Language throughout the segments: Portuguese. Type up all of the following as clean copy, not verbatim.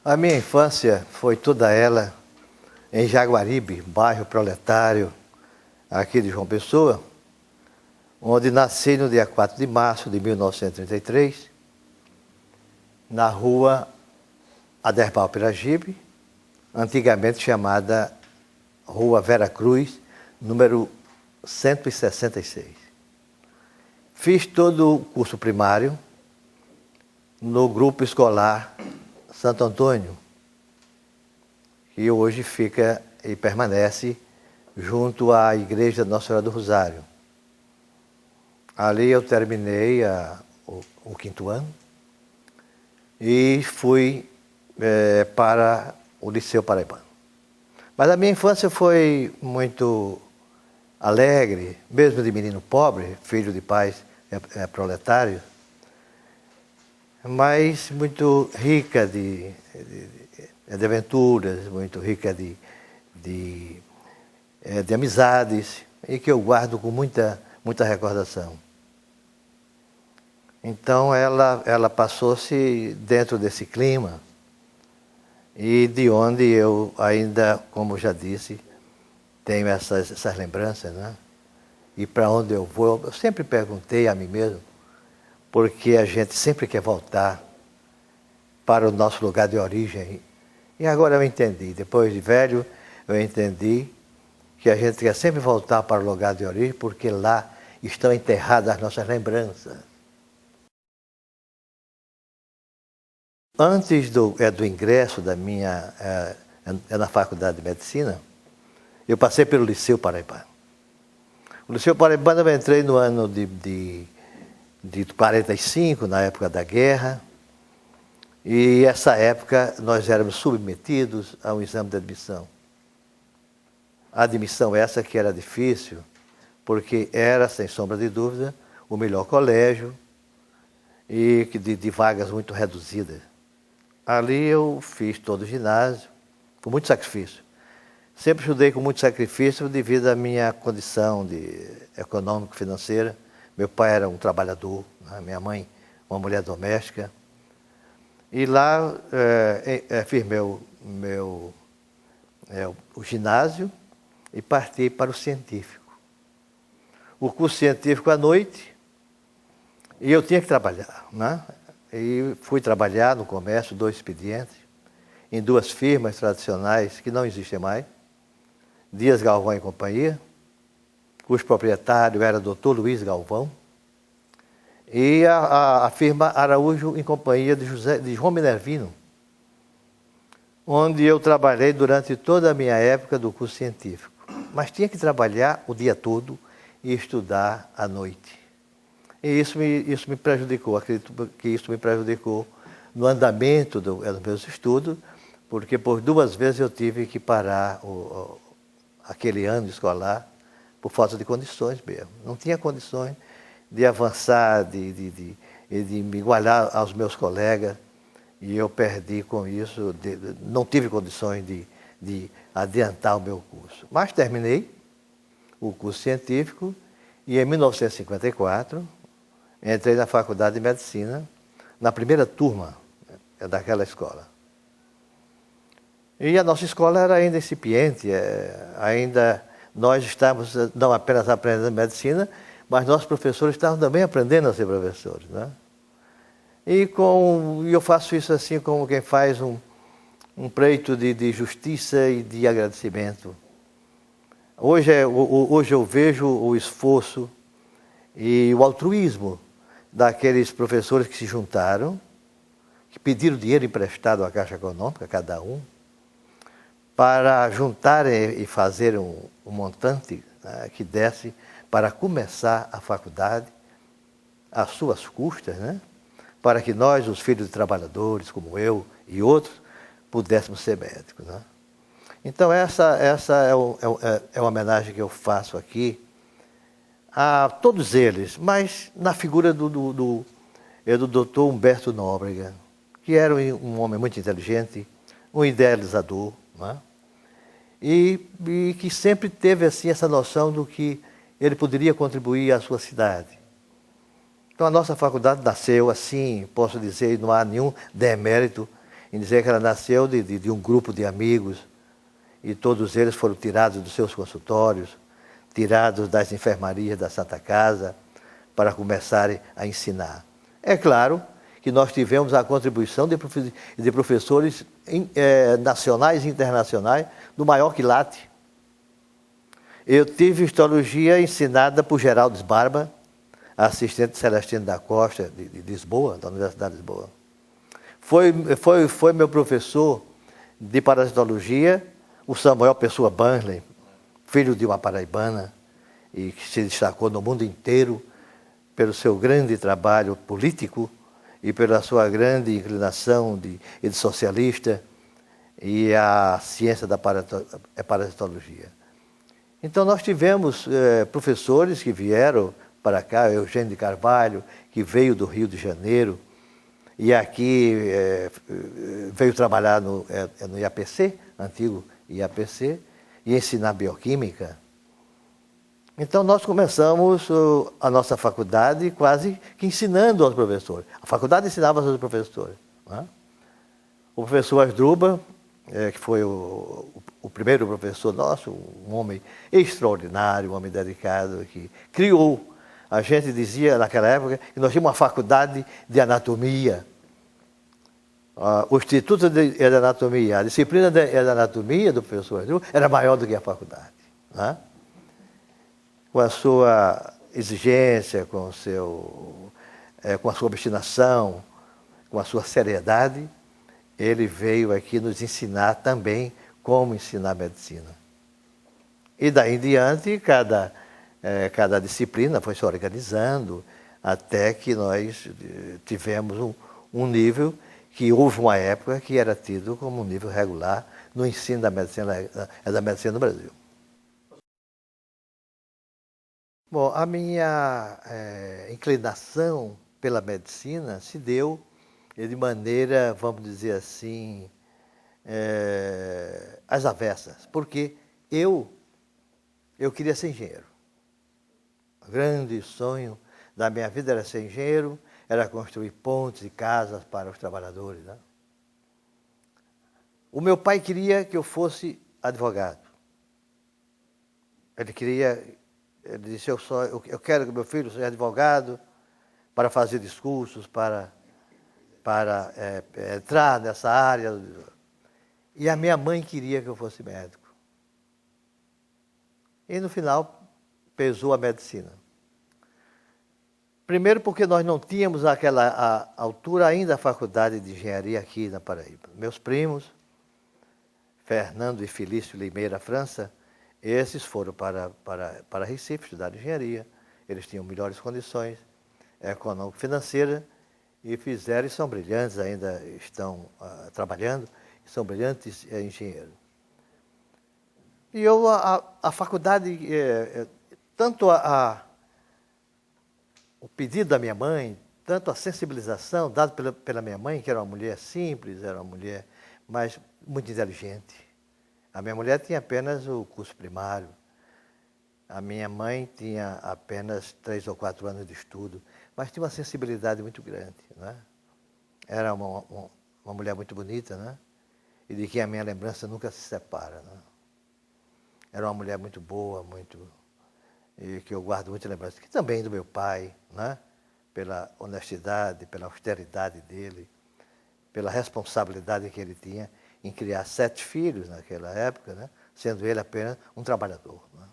A minha infância foi toda ela em Jaguaribe, bairro proletário aqui de João Pessoa, onde nasci no dia 4 de março de 1933, na rua Aderbal Piragibe, antigamente chamada Rua Vera Cruz, número 166. Fiz todo o curso primário no grupo escolar Santo Antônio, que hoje fica e permanece junto à Igreja Nossa Senhora do Rosário. Ali eu terminei o quinto ano e fui para o Liceu Paraibano. Mas a minha infância foi muito alegre, mesmo de menino pobre, filho de pais proletários, mas muito rica de aventuras, muito rica de amizades, e que eu guardo com muita recordação. Então ela passou-se dentro desse clima, e de onde eu ainda, como já disse, tenho essas lembranças, né? E para onde eu vou, eu sempre perguntei a mim mesmo, porque a gente sempre quer voltar para o nosso lugar de origem. E agora eu entendi, depois de velho, eu entendi que a gente quer sempre voltar para o lugar de origem, porque lá estão enterradas as nossas lembranças. Antes do ingresso da minha na Faculdade de Medicina, eu passei pelo Liceu Paraibano. O Liceu Paraibano eu entrei no ano de 45, na época da guerra, e essa época nós éramos submetidos a um exame de admissão. A admissão essa que era difícil, porque era, sem sombra de dúvida, o melhor colégio e de vagas muito reduzidas. Ali eu fiz todo o ginásio, com muito sacrifício. Sempre estudei com muito sacrifício devido à minha condição econômico-financeira. Meu pai era um trabalhador, né? Minha mãe uma mulher doméstica. E lá fiz o ginásio e parti para o científico. O curso científico à noite, e eu tinha que trabalhar, né? E fui trabalhar no comércio, 2 expedientes, em 2 firmas tradicionais que não existem mais, Dias Galvão e Companhia, cujo proprietário era Dr. Luiz Galvão, e a firma Araújo e Companhia de João Minervino, onde eu trabalhei durante toda a minha época do curso científico. Mas tinha que trabalhar o dia todo e estudar à noite. E isso me prejudicou, acredito que isso me prejudicou no andamento dos meus estudos, porque por 2 vezes eu tive que parar aquele ano escolar por falta de condições mesmo. Não tinha condições de avançar, de me igualar aos meus colegas, e eu perdi com isso, não tive condições de adiantar o meu curso. Mas terminei o curso científico e em 1954 entrei na Faculdade de Medicina, na primeira turma daquela escola. E a nossa escola era ainda incipiente, ainda nós estávamos não apenas aprendendo medicina, mas nossos professores estavam também aprendendo a ser professores, né? E eu faço isso assim como quem faz um preito de justiça e de agradecimento. Hoje eu vejo o esforço e o altruísmo daqueles professores que se juntaram, que pediram dinheiro emprestado à Caixa Econômica, cada um, para juntarem e fazer um montante, né, que desse para começar a faculdade às suas custas, né, para que nós, os filhos de trabalhadores, como eu e outros, pudéssemos ser médicos, né? Então essa é uma homenagem que eu faço aqui a todos eles, mas na figura do Dr. Humberto Nóbrega, que era um homem muito inteligente, um idealizador, né? E que sempre teve assim, essa noção do que ele poderia contribuir à sua cidade. Então a nossa faculdade nasceu assim, posso dizer, não há nenhum demérito em dizer que ela nasceu de um grupo de amigos e todos eles foram tirados dos seus consultórios, tirados das enfermarias da Santa Casa para começarem a ensinar. É claro que nós tivemos a contribuição de professores nacionais e internacionais do maior quilate. Eu tive histologia ensinada por Geraldes Barba, assistente de Celestino da Costa, de Lisboa, da Universidade de Lisboa. Foi meu professor de parasitologia, o Samuel Pessoa Banley, filho de uma paraibana, e que se destacou no mundo inteiro pelo seu grande trabalho político e pela sua grande inclinação de socialista e a ciência da parasitologia. Então nós tivemos professores que vieram para cá, Eugênio de Carvalho, que veio do Rio de Janeiro, e aqui veio trabalhar no IAPC, antigo IAPC, e ensinar bioquímica. Então nós começamos a nossa faculdade quase que ensinando aos professores. A faculdade ensinava aos professores. Né? O professor Asdrubal, que foi o primeiro professor nosso, um homem extraordinário, um homem dedicado, que criou. A gente dizia naquela época que nós tínhamos uma faculdade de anatomia. O Instituto de Anatomia, a disciplina de anatomia do professor Asdrubal era maior do que a faculdade. Né? Com a sua exigência, com a sua obstinação, com a sua seriedade, ele veio aqui nos ensinar também como ensinar medicina. E daí em diante, cada disciplina foi se organizando, até que nós tivemos um nível que houve uma época que era tido como um nível regular no ensino da medicina no Brasil. Bom, a minha inclinação pela medicina se deu de maneira, vamos dizer assim, às avessas, porque eu queria ser engenheiro. O grande sonho da minha vida era ser engenheiro, era construir pontes e casas para os trabalhadores. Né? O meu pai queria que eu fosse advogado. Ele disse, eu quero que meu filho seja advogado para fazer discursos, para entrar nessa área. E a minha mãe queria que eu fosse médico. E no final, pesou a medicina. Primeiro porque nós não tínhamos naquela altura ainda a faculdade de engenharia aqui na Paraíba. Meus primos, Fernando e Felício Limeira, França, esses foram para Recife estudar engenharia. Eles tinham melhores condições econômico-financeiras e fizeram, e são brilhantes, ainda estão trabalhando, são brilhantes engenheiros. E eu, a faculdade, tanto o pedido da minha mãe, tanto a sensibilização dada pela minha mãe, que era uma mulher simples, era uma mulher, mas muito inteligente. A minha mulher tinha apenas o curso primário. A minha mãe tinha apenas 3 ou 4 anos de estudo, mas tinha uma sensibilidade muito grande. Né? Era uma mulher muito bonita, né? E de quem a minha lembrança nunca se separa. Né? Era uma mulher muito boa, e que eu guardo muita lembrança. Que também do meu pai, né? Pela honestidade, pela austeridade dele, pela responsabilidade que ele tinha em criar 7 filhos naquela época, né? Sendo ele apenas um trabalhador. Né?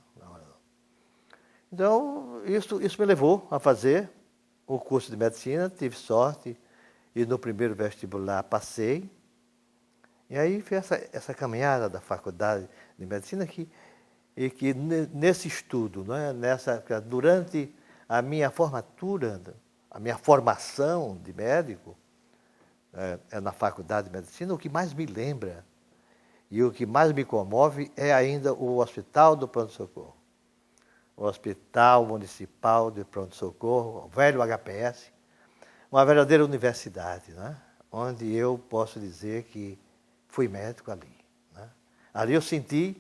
Então, isso me levou a fazer o curso de medicina, tive sorte, e no primeiro vestibular passei. E aí foi essa caminhada da faculdade de medicina que nesse estudo, né? Durante a minha formatura, a minha formação de médico, na faculdade de medicina, o que mais me lembra e o que mais me comove é ainda o Hospital do Pronto-Socorro. O Hospital Municipal de Pronto-Socorro, o velho HPS, uma verdadeira universidade, né? Onde eu posso dizer que fui médico ali. Né? Ali eu senti,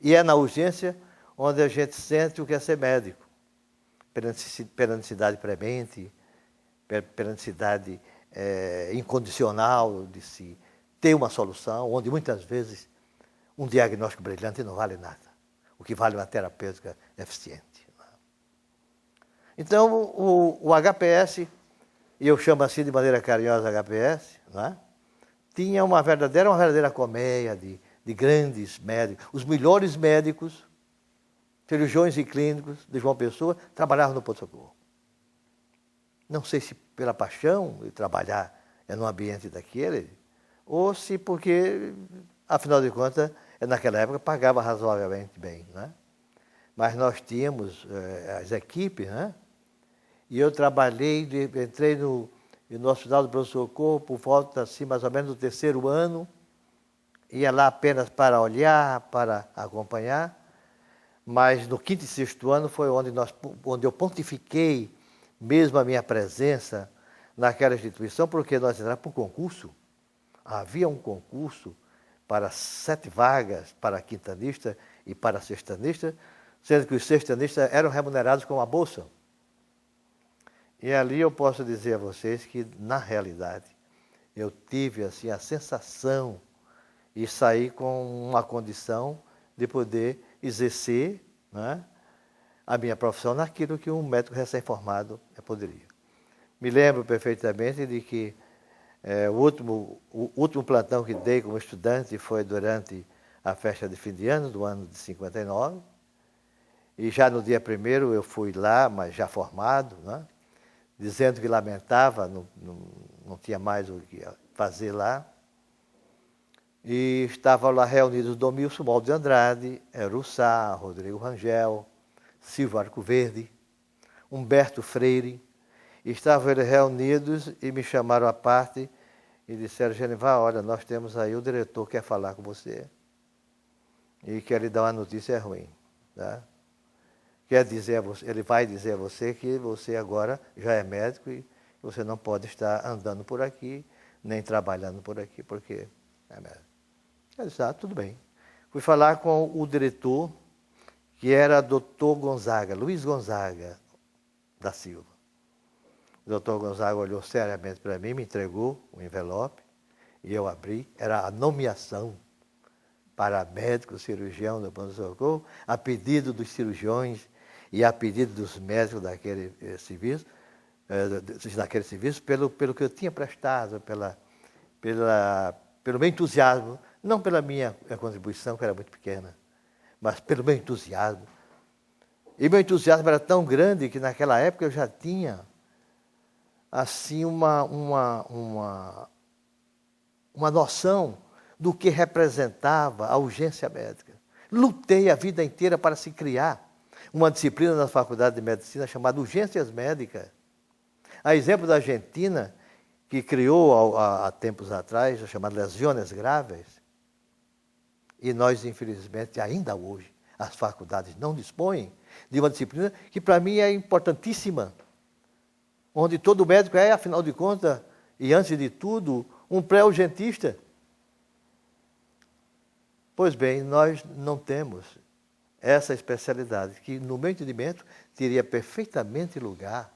e é na urgência onde a gente sente o que é ser médico, pela necessidade premente, pela necessidade incondicional de se ter uma solução, onde muitas vezes um diagnóstico brilhante não vale nada. O que vale é uma terapêutica eficiente. Então, o HPS, e eu chamo assim de maneira carinhosa HPS, né? Tinha uma verdadeira colmeia de grandes médicos. Os melhores médicos, cirurgiões e clínicos de João Pessoa, trabalhavam no pronto-socorro. Não sei se pela paixão de trabalhar num ambiente daquele, ou se porque, afinal de contas, naquela época pagava razoavelmente bem, né? Mas nós tínhamos as equipes, né? E eu entrei no Hospital do Pronto-Socorro por volta, assim, mais ou menos, do 3º ano. Ia lá apenas para olhar, para acompanhar. Mas no 5º e 6º ano foi onde eu pontifiquei mesmo a minha presença naquela instituição, porque nós entramos para um concurso. Havia um concurso para 7 vagas para quintanista e para sextanista, sendo que os sextanistas eram remunerados com uma bolsa. E ali eu posso dizer a vocês que, na realidade, eu tive assim, a sensação e saí com uma condição de poder exercer, né, a minha profissão naquilo que um médico recém-formado poderia. Me lembro perfeitamente de que o último plantão que dei como estudante foi durante a festa de fim de ano, do ano de 59, e já no dia 1º eu fui lá, mas já formado, né, dizendo que lamentava, não tinha mais o que fazer lá. E estavam lá reunidos Domilson Molde de Andrade, Russá, Rodrigo Rangel, Silvio Arcoverde, Humberto Freire. E estavam eles reunidos e me chamaram à parte e disseram: Genival, olha, nós temos aí o diretor que quer falar com você e quer lhe dar uma notícia ruim. Tá? Ele vai dizer a você que você agora já é médico e você não pode estar andando por aqui, nem trabalhando por aqui, porque é médico. Eu disse: tudo bem. Fui falar com o diretor, que era Dr. Gonzaga, Luiz Gonzaga da Silva. O Dr. Gonzaga olhou seriamente para mim, me entregou um envelope, e eu abri. Era a nomeação para médico cirurgião do pronto-socorro, a pedido dos cirurgiões e a pedido dos médicos daquele serviço, pelo que eu tinha prestado, pelo meu entusiasmo, não pela minha contribuição, que era muito pequena, mas pelo meu entusiasmo. E meu entusiasmo era tão grande que naquela época eu já tinha assim uma noção do que representava a urgência médica. Lutei a vida inteira para se criar uma disciplina na Faculdade de Medicina chamada Urgências Médicas. A exemplo da Argentina, que criou há tempos atrás, a chamada Lesiones Graves, e nós, infelizmente, ainda hoje, as faculdades não dispõem de uma disciplina que, para mim, é importantíssima, onde todo médico é, afinal de contas, e antes de tudo, um pré-urgentista. Pois bem, nós não temos essa especialidade, que, no meu entendimento, teria perfeitamente lugar,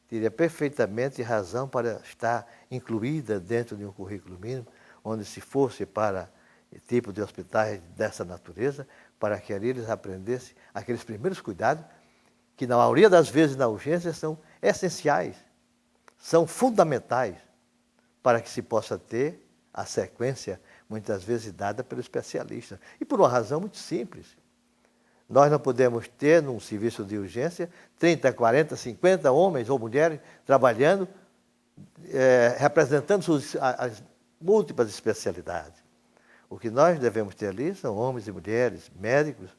teria perfeitamente razão para estar incluída dentro de um currículo mínimo, onde se fosse para tipo de hospitais dessa natureza, para que ali eles aprendessem aqueles primeiros cuidados, que na maioria das vezes na urgência são essenciais, são fundamentais, para que se possa ter a sequência, muitas vezes dada pelo especialista. E por uma razão muito simples. Nós não podemos ter, num serviço de urgência, 30, 40, 50 homens ou mulheres trabalhando, representando as múltiplas especialidades. O que nós devemos ter ali são homens e mulheres, médicos,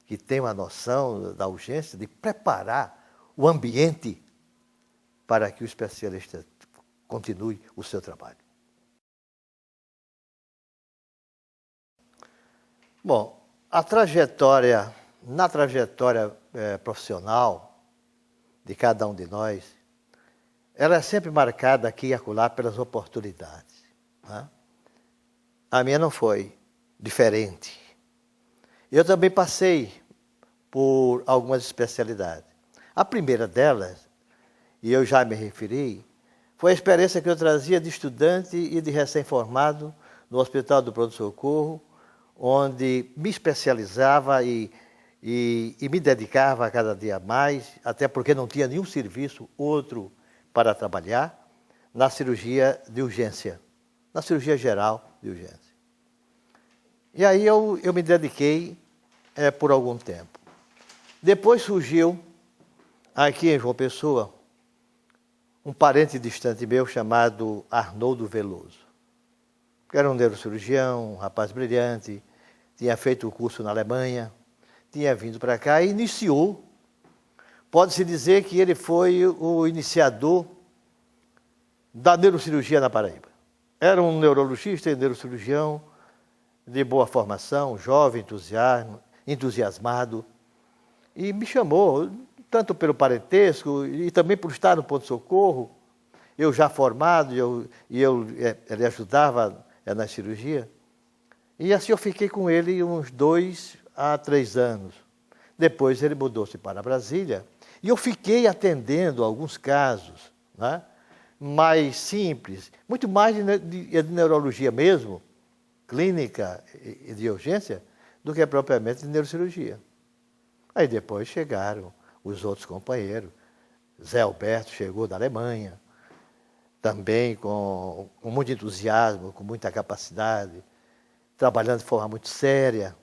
que têm uma noção da urgência de preparar o ambiente para que o especialista continue o seu trabalho. Bom, na trajetória profissional de cada um de nós, ela é sempre marcada aqui e acolá pelas oportunidades. Né? A minha não foi diferente. Eu também passei por algumas especialidades. A primeira delas, e eu já me referi, foi a experiência que eu trazia de estudante e de recém-formado no Hospital do Pronto-Socorro, onde me especializava e me dedicava a cada dia mais, até porque não tinha nenhum serviço outro para trabalhar, na cirurgia de urgência, na cirurgia geral de urgência. E aí eu me dediquei por algum tempo. Depois surgiu, aqui em João Pessoa, um parente distante meu chamado Arnoldo Veloso, que era um neurocirurgião, um rapaz brilhante, tinha feito o curso na Alemanha, tinha vindo para cá e iniciou. Pode-se dizer que ele foi o iniciador da neurocirurgia na Paraíba. Era um neurologista e neurocirurgião de boa formação, jovem, entusiasmado, e me chamou, tanto pelo parentesco e também por estar no pronto-socorro, eu já formado, ele ajudava na cirurgia, e assim eu fiquei com ele uns 2 a 3 anos. Depois ele mudou-se para Brasília, e eu fiquei atendendo alguns casos, né, mais simples, muito mais de neurologia mesmo, clínica e de urgência, do que propriamente de neurocirurgia. Aí depois chegaram os outros companheiros. Zé Alberto chegou da Alemanha, também com muito entusiasmo, com muita capacidade, trabalhando de forma muito séria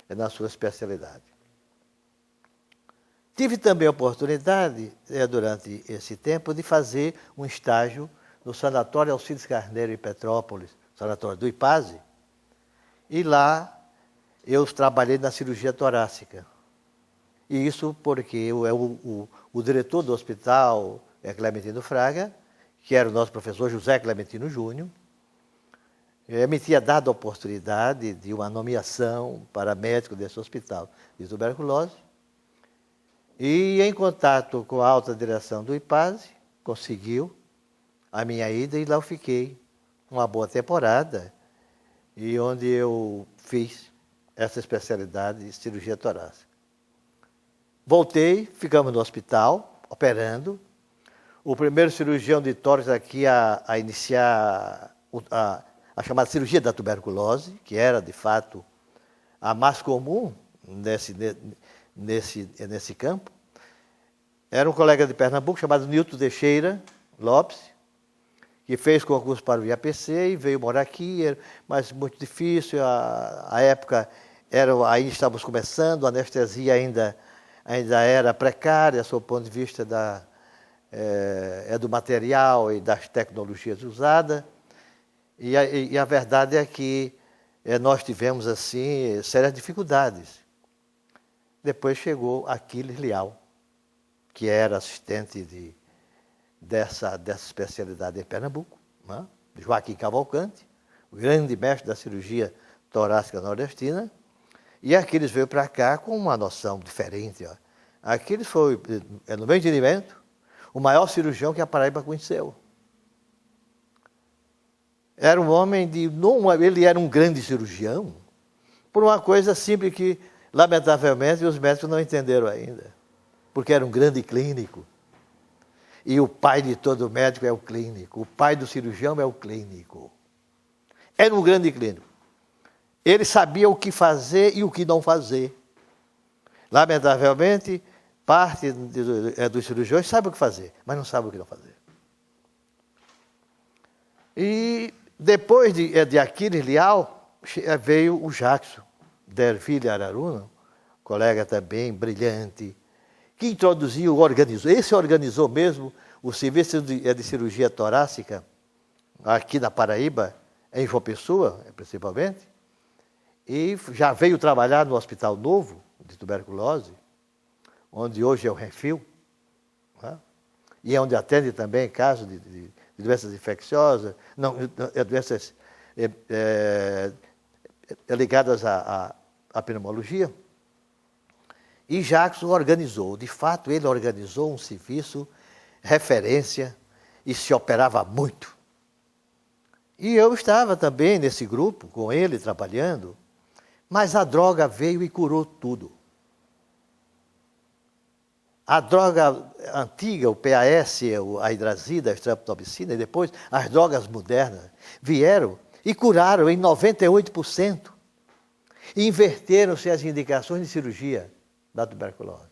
na sua especialidade. Tive também a oportunidade, durante esse tempo, de fazer um estágio no Sanatório Alcides Carneiro, em Petrópolis, Sanatório do IPASE, e lá eu trabalhei na cirurgia torácica. E isso porque o diretor do hospital, Clementino Fraga, que era o nosso professor José Clementino Júnior, me tinha dado a oportunidade de uma nomeação para médico desse hospital de tuberculose. E, em contato com a alta direção do IPASE, conseguiu a minha ida e lá eu fiquei uma boa temporada, e onde eu fiz essa especialidade de cirurgia torácica. Voltei, ficamos no hospital, operando. O primeiro cirurgião de tórax aqui a iniciar a chamada cirurgia da tuberculose, que era, de fato, a mais comum nesse campo, era um colega de Pernambuco chamado Nilton Teixeira Lopes, que fez concurso para o IAPC e veio morar aqui, mas muito difícil. A época, ainda estávamos começando, a anestesia ainda era precária, sob o ponto de vista do material e das tecnologias usadas. E a verdade é que nós tivemos, assim, sérias dificuldades. Depois chegou Aquiles Leal, que era assistente dessa especialidade em Pernambuco, né? Joaquim Cavalcante, o grande mestre da cirurgia torácica nordestina, e Aquiles veio para cá com uma noção diferente. Ó. Aquiles foi, no meu entendimento, o maior cirurgião que a Paraíba conheceu. Era um homem ele era um grande cirurgião, por uma coisa simples que, lamentavelmente, os médicos não entenderam ainda, porque era um grande clínico. E o pai de todo médico é o clínico, o pai do cirurgião é o clínico. Era um grande clínico. Ele sabia o que fazer e o que não fazer. Lamentavelmente, parte dos cirurgiões sabe o que fazer, mas não sabe o que não fazer. E depois de Aquiles Leal, veio o Jackson, Derville Araruna, colega também brilhante, que introduziu, organizou mesmo o serviço de cirurgia torácica aqui na Paraíba, em João Pessoa, principalmente, e já veio trabalhar no Hospital Novo de Tuberculose, onde hoje é o Renfil, né? E é onde atende também casos de doenças infecciosas, doenças ligadas à pneumologia. E Jackson organizou, de fato, ele organizou um serviço, referência, e se operava muito. E eu estava também nesse grupo, com ele, trabalhando, mas a droga veio e curou tudo. A droga antiga, o PAS, a hidrazina, a estreptomicina, e depois as drogas modernas, vieram e curaram em 98%. E inverteram-se as indicações de cirurgia da tuberculose.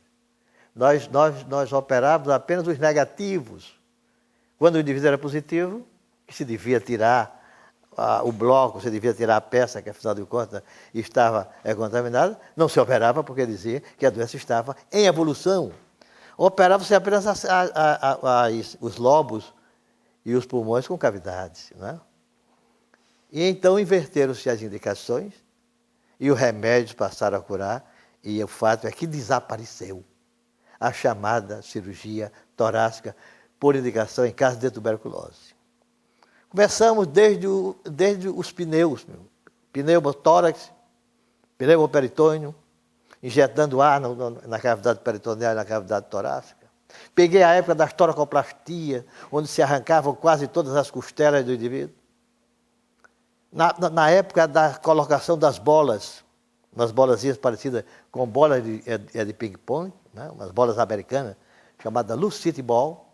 Nós operávamos apenas os negativos. Quando o indivíduo era positivo, que se devia tirar o bloco, se devia tirar a peça, que afinal de contas estava contaminada, não se operava porque dizia que a doença estava em evolução. Operava-se apenas os lobos e os pulmões com cavidades. Né? E então inverteram-se as indicações e os remédios passaram a curar, e o fato é que desapareceu a chamada cirurgia torácica por indicação em caso de tuberculose. Começamos desde os pneus, pneumotórax, pneumoperitônio, injetando ar na cavidade peritoneal e na cavidade torácica. Peguei a época das toracoplastias, onde se arrancavam quase todas as costelas do indivíduo. Na época da colocação das bolas, umas bolazinhas parecidas com bolas de ping-pong, né? Umas bolas americanas, chamadas Lucite Ball,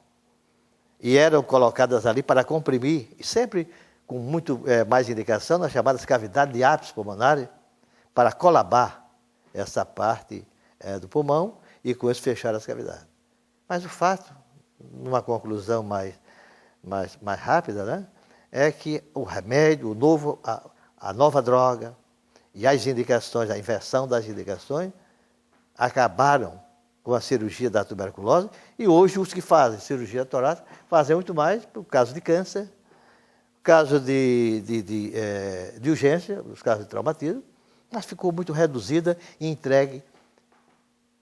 e eram colocadas ali para comprimir, e sempre com muito mais indicação, nas chamadas cavidades de ápice pulmonar, para colabar essa parte do pulmão e com isso fechar as cavidades. Mas o fato, numa conclusão mais rápida, né, é que o remédio, a nova droga e as indicações, a inversão das indicações, acabaram com a cirurgia da tuberculose, e hoje os que fazem cirurgia torácica fazem muito mais por caso de câncer, caso de urgência, os casos de traumatismo, mas ficou muito reduzida e entregue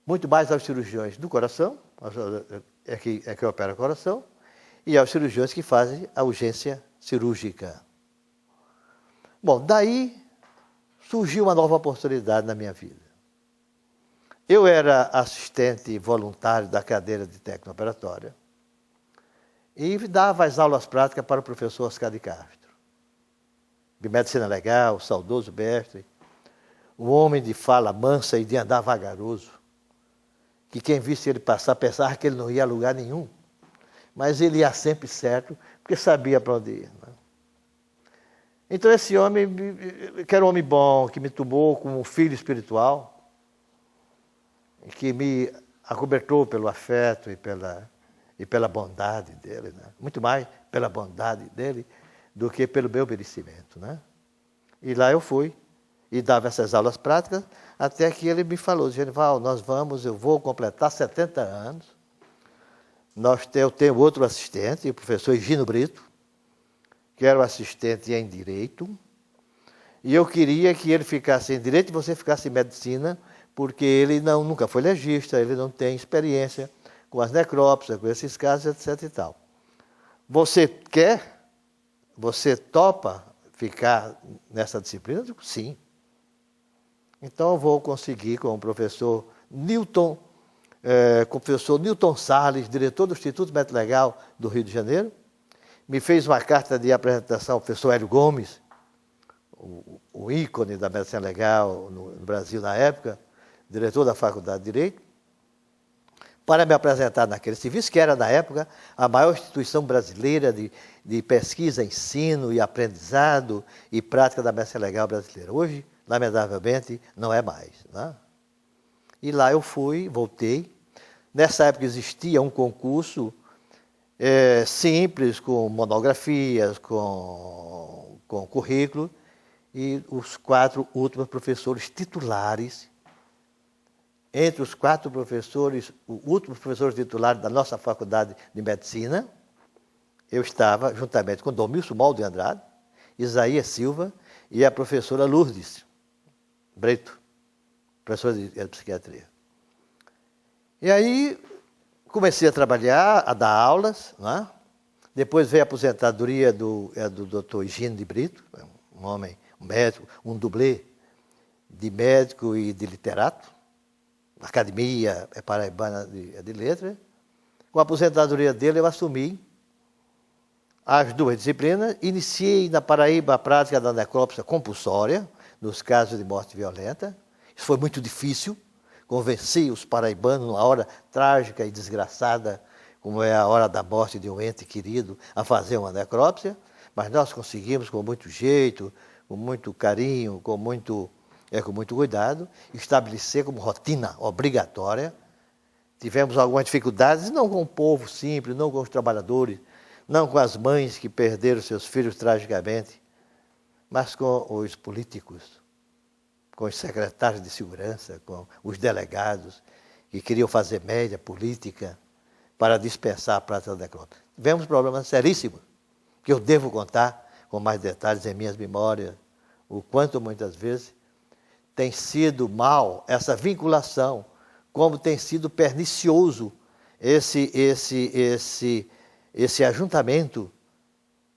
muito mais aos cirurgiões do coração, que opera o coração, e aos cirurgiões que fazem a urgência cirúrgica. Bom, daí surgiu uma nova oportunidade na minha vida. Eu era assistente voluntário da cadeira de técnica operatória e dava as aulas práticas para o professor Oscar de Castro. De medicina legal, saudoso mestre, um homem de fala mansa e de andar vagaroso, que quem visse ele passar pensava que ele não ia a lugar nenhum, mas ele ia sempre certo, porque sabia para onde ir. Né? Então esse homem, que era um homem bom, que me tomou como um filho espiritual, que me acobertou pelo afeto e pela bondade dele, né? Muito mais pela bondade dele do que pelo meu merecimento. Né? E lá eu fui e dava essas aulas práticas, até que ele me falou: Genival, eu vou completar 70 anos, eu tenho outro assistente, o professor Higino Brito, que era o assistente em Direito, e eu queria que ele ficasse em Direito e você ficasse em Medicina, porque ele nunca foi legista, ele não tem experiência com as necrópsias, com esses casos, etc. e tal. Você quer? Você topa ficar nessa disciplina? Eu digo, sim. Então eu vou conseguir com o professor Newton Salles, diretor do Instituto Médico Legal do Rio de Janeiro, me fez uma carta de apresentação ao professor Hélio Gomes, o ícone da medicina legal no Brasil na época, diretor da Faculdade de Direito, para me apresentar naquele serviço, que era, na época, a maior instituição brasileira de pesquisa, ensino e aprendizado e prática da medicina legal brasileira. Hoje, lamentavelmente, não é mais. Né? E lá eu fui, voltei. Nessa época existia um concurso simples, com monografias, com currículo, e os 4 últimos professores titulares. Entre os 4 professores, os últimos professores titulares da nossa Faculdade de Medicina, eu estava, juntamente com Domilson Mal de Andrade, Isaías Silva e a professora Lourdes Brito, professora de psiquiatria. E aí comecei a trabalhar, a dar aulas, né? Depois veio a aposentadoria do Dr. Higino de Brito, um homem, um médico, um dublê de médico e de literato, Academia Paraibana de Letras. Com a aposentadoria dele, eu assumi as 2 disciplinas. Iniciei na Paraíba a prática da necrópsia compulsória, nos casos de morte violenta. Isso foi muito difícil. Convenci os paraibanos, numa hora trágica e desgraçada, como é a hora da morte de um ente querido, a fazer uma necrópsia. mas nós conseguimos, com muito jeito, com muito carinho, com muito cuidado, estabelecer como rotina obrigatória. Tivemos algumas dificuldades, não com o povo simples, não com os trabalhadores, não com as mães que perderam seus filhos tragicamente, mas com os políticos, com os secretários de segurança, com os delegados que queriam fazer média política para dispensar a prática da necrópsia. Tivemos problemas seríssimos, que eu devo contar com mais detalhes em minhas memórias, o quanto muitas vezes tem sido mal essa vinculação, como tem sido pernicioso esse ajuntamento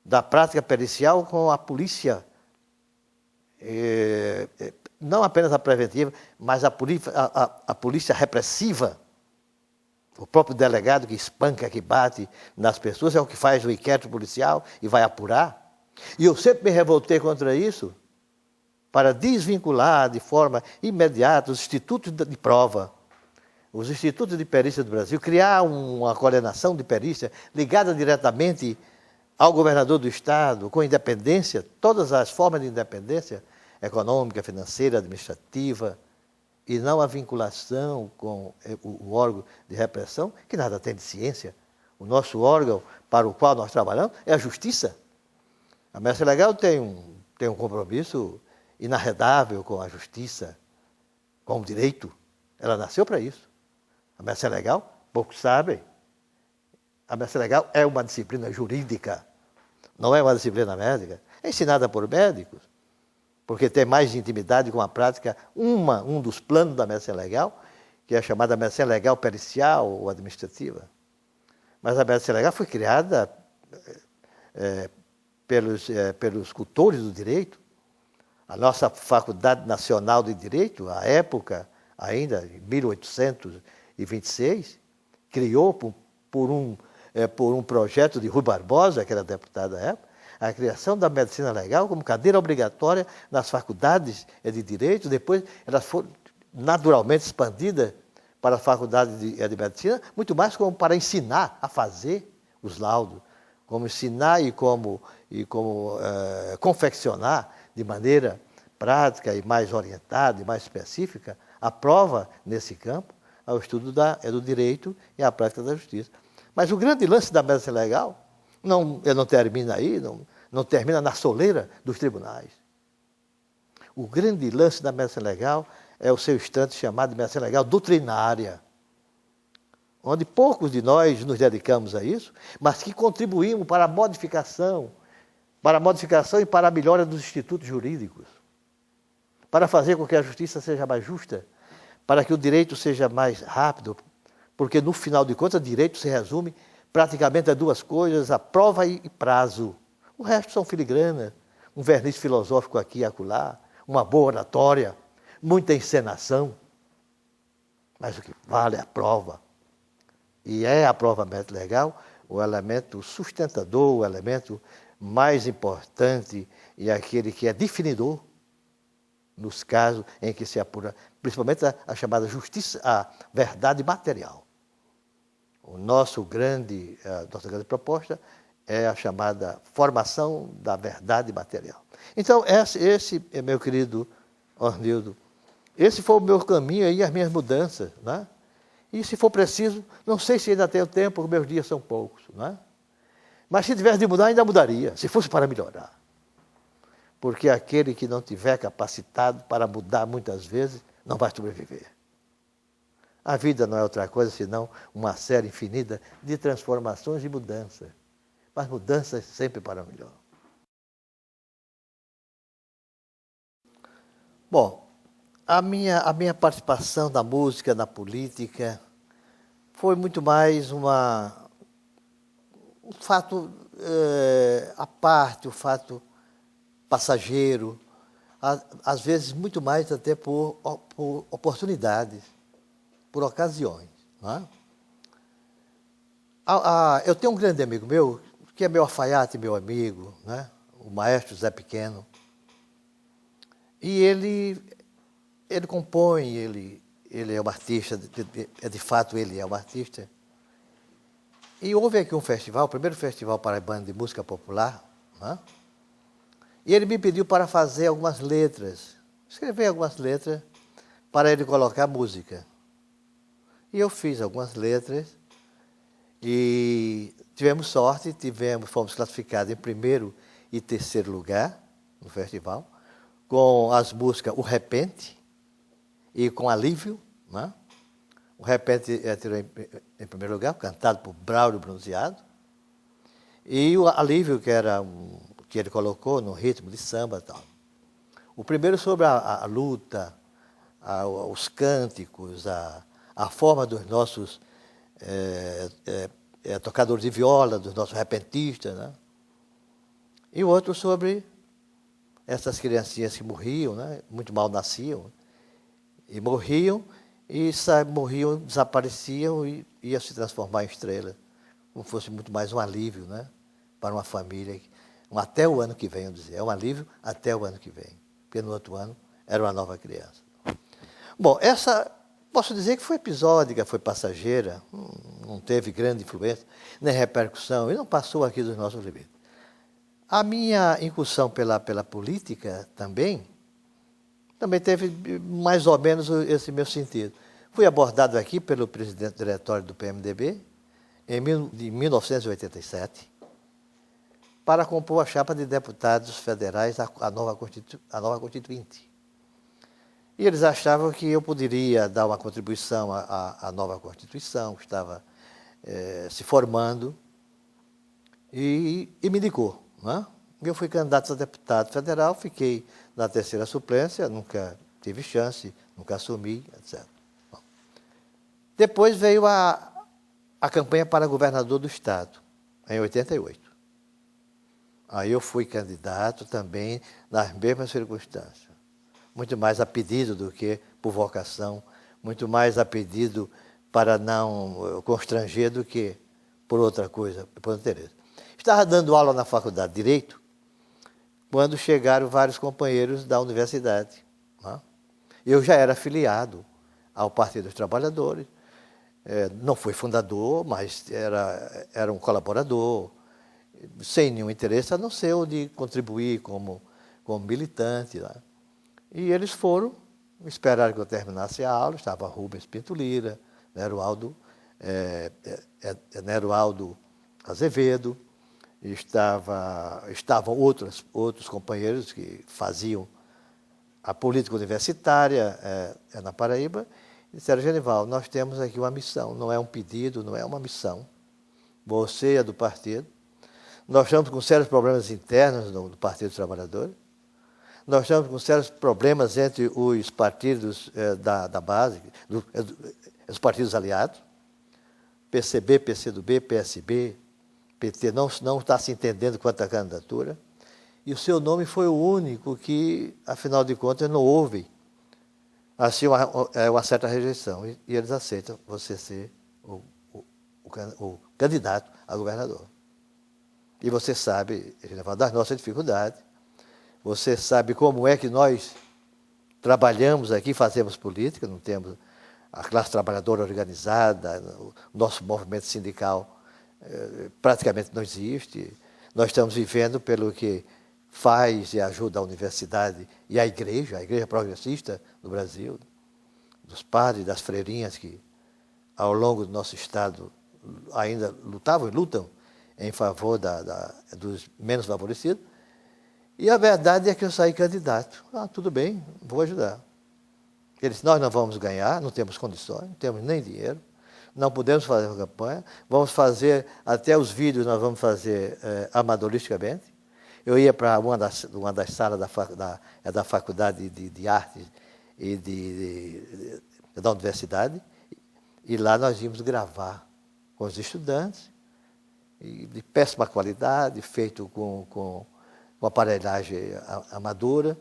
da prática pericial com a polícia, não apenas a preventiva, mas a polícia repressiva. O próprio delegado que espanca, que bate nas pessoas, é o que faz o inquérito policial e vai apurar. E eu sempre me revoltei contra isso, para desvincular de forma imediata os institutos de prova, os institutos de perícia do Brasil, criar uma coordenação de perícia ligada diretamente ao governador do Estado, com independência, todas as formas de independência, econômica, financeira, administrativa, e não a vinculação com o órgão de repressão, que nada tem de ciência. O nosso órgão para o qual nós trabalhamos é a justiça. A Mestre Legal tem um compromisso inarredável com a justiça, com o direito. Ela nasceu para isso. A Mestre Legal, poucos sabem, a Mestre Legal é uma disciplina jurídica, não é uma disciplina médica. É ensinada por médicos, porque tem mais intimidade com a prática. Um dos planos da medicina legal, que é chamada medicina legal pericial ou administrativa. Mas a medicina legal foi criada pelos cultores do direito. A nossa Faculdade Nacional de Direito, à época, ainda em 1826, criou por um projeto de Rui Barbosa, que era deputado à época, a criação da medicina legal como cadeira obrigatória nas faculdades de direito. Depois elas foram naturalmente expandidas para a faculdade de medicina, muito mais como para ensinar a fazer os laudos, como ensinar e como confeccionar de maneira prática e mais orientada e mais específica a prova nesse campo, ao estudo do direito e à prática da justiça. Mas o grande lance da medicina legal não termina aí, não termina na soleira dos tribunais. O grande lance da medicina legal é o seu instante chamado de medicina legal doutrinária, onde poucos de nós nos dedicamos a isso, mas que contribuímos para a modificação e para a melhora dos institutos jurídicos, para fazer com que a justiça seja mais justa, para que o direito seja mais rápido, porque, no final de contas, direito se resume praticamente a duas coisas: a prova e prazo. O resto são filigranas, um verniz filosófico aqui e acolá, uma boa oratória, muita encenação. Mas o que vale é a prova. E é a prova médica legal o elemento sustentador, o elemento mais importante e aquele que é definidor nos casos em que se apura, principalmente a chamada justiça, a verdade material. A nossa grande proposta é a chamada formação da verdade material. Então, esse meu querido Ornildo, esse foi o meu caminho e as minhas mudanças, né? E se for preciso, não sei se ainda tenho tempo, porque meus dias são poucos, né? Mas se tivesse de mudar, ainda mudaria, se fosse para melhorar. Porque aquele que não tiver capacitado para mudar muitas vezes, não vai sobreviver. A vida não é outra coisa senão uma série infinita de transformações e mudanças. Mas mudanças sempre para melhor. Bom, a minha participação na música, na política, foi muito mais um fato à parte, um fato passageiro, às vezes muito mais até por oportunidades, por ocasiões. Não é? Eu tenho um grande amigo meu, que é meu alfaiate, meu amigo, né? O maestro Zé Pequeno. E ele compõe, ele é um artista, de fato ele é um artista. E houve aqui um festival, o primeiro festival paraibano de música popular, né? E ele me pediu para fazer algumas letras, escrever algumas letras para ele colocar música. E eu fiz algumas letras e tivemos sorte, fomos classificados em primeiro e terceiro lugar no festival, com as músicas O Repente e com Alívio, né? O Repente tirou em primeiro lugar, cantado por Braulio Bronzeado, e o Alívio, que ele colocou no ritmo de samba e tal. O primeiro sobre a luta, os cânticos, a forma dos nossos tocadores de viola, dos nossos repentistas, né? E o outro sobre essas criancinhas que morriam, né? Muito mal nasciam, e morriam, morriam, desapareciam e iam se transformar em estrelas, como fosse muito mais um alívio, né? Para uma família, até o ano que vem, eu dizer, é um alívio até o ano que vem, porque no outro ano era uma nova criança. Bom, posso dizer que foi episódica, foi passageira, não teve grande influência, nem repercussão, e não passou aqui dos nossos limites. A minha incursão pela política também teve mais ou menos esse meu sentido. Fui abordado aqui pelo presidente do diretório do PMDB, em 1987, para compor a chapa de deputados federais, a nova Constituinte. E eles achavam que eu poderia dar uma contribuição à nova Constituição, que estava se formando, e me indicou. Né? Eu fui candidato a deputado federal, fiquei na terceira suplência, nunca tive chance, nunca assumi, etc. Bom, depois veio a campanha para governador do Estado, em 88. Aí eu fui candidato também nas mesmas circunstâncias. Muito mais a pedido do que por vocação, muito mais a pedido para não constranger do que por outra coisa, por interesse. Estava dando aula na faculdade de Direito quando chegaram vários companheiros da universidade. Né? Eu já era afiliado ao Partido dos Trabalhadores, não fui fundador, mas era um colaborador, sem nenhum interesse, a não ser o de contribuir como militante. Né? E eles foram, esperaram que eu terminasse a aula, estava Rubens Pinto Lira, Nerualdo Azevedo, estavam outros companheiros que faziam a política universitária na Paraíba, e disseram: Genival, nós temos aqui uma missão, não é um pedido, não é uma missão. Você é do partido, nós estamos com sérios problemas internos no Partido dos Trabalhadores, nós estamos com sérios problemas entre os partidos da base, os partidos aliados, PCB, PCdoB, PSB, PT, não está se entendendo quanto à candidatura, e o seu nome foi o único que, afinal de contas, não houve assim, uma certa rejeição, e eles aceitam você ser o candidato a governador. E você sabe, das nossas dificuldades, você sabe como é que nós trabalhamos aqui, fazemos política, não temos a classe trabalhadora organizada, o nosso movimento sindical praticamente não existe. Nós estamos vivendo pelo que faz e ajuda a universidade e a igreja progressista do Brasil, dos padres, das freirinhas que, ao longo do nosso Estado, ainda lutavam e lutam em favor dos menos favorecidos. E a verdade é que eu saí candidato. Tudo bem, vou ajudar. Eles disse: nós não vamos ganhar, não temos condições, não temos nem dinheiro, não podemos fazer uma campanha, vamos fazer, até os vídeos nós vamos fazer amadoristicamente. Eu ia para uma das salas da Faculdade de Artes e da Universidade, e lá nós íamos gravar com os estudantes, de péssima qualidade, feito com aparelhagem amadora,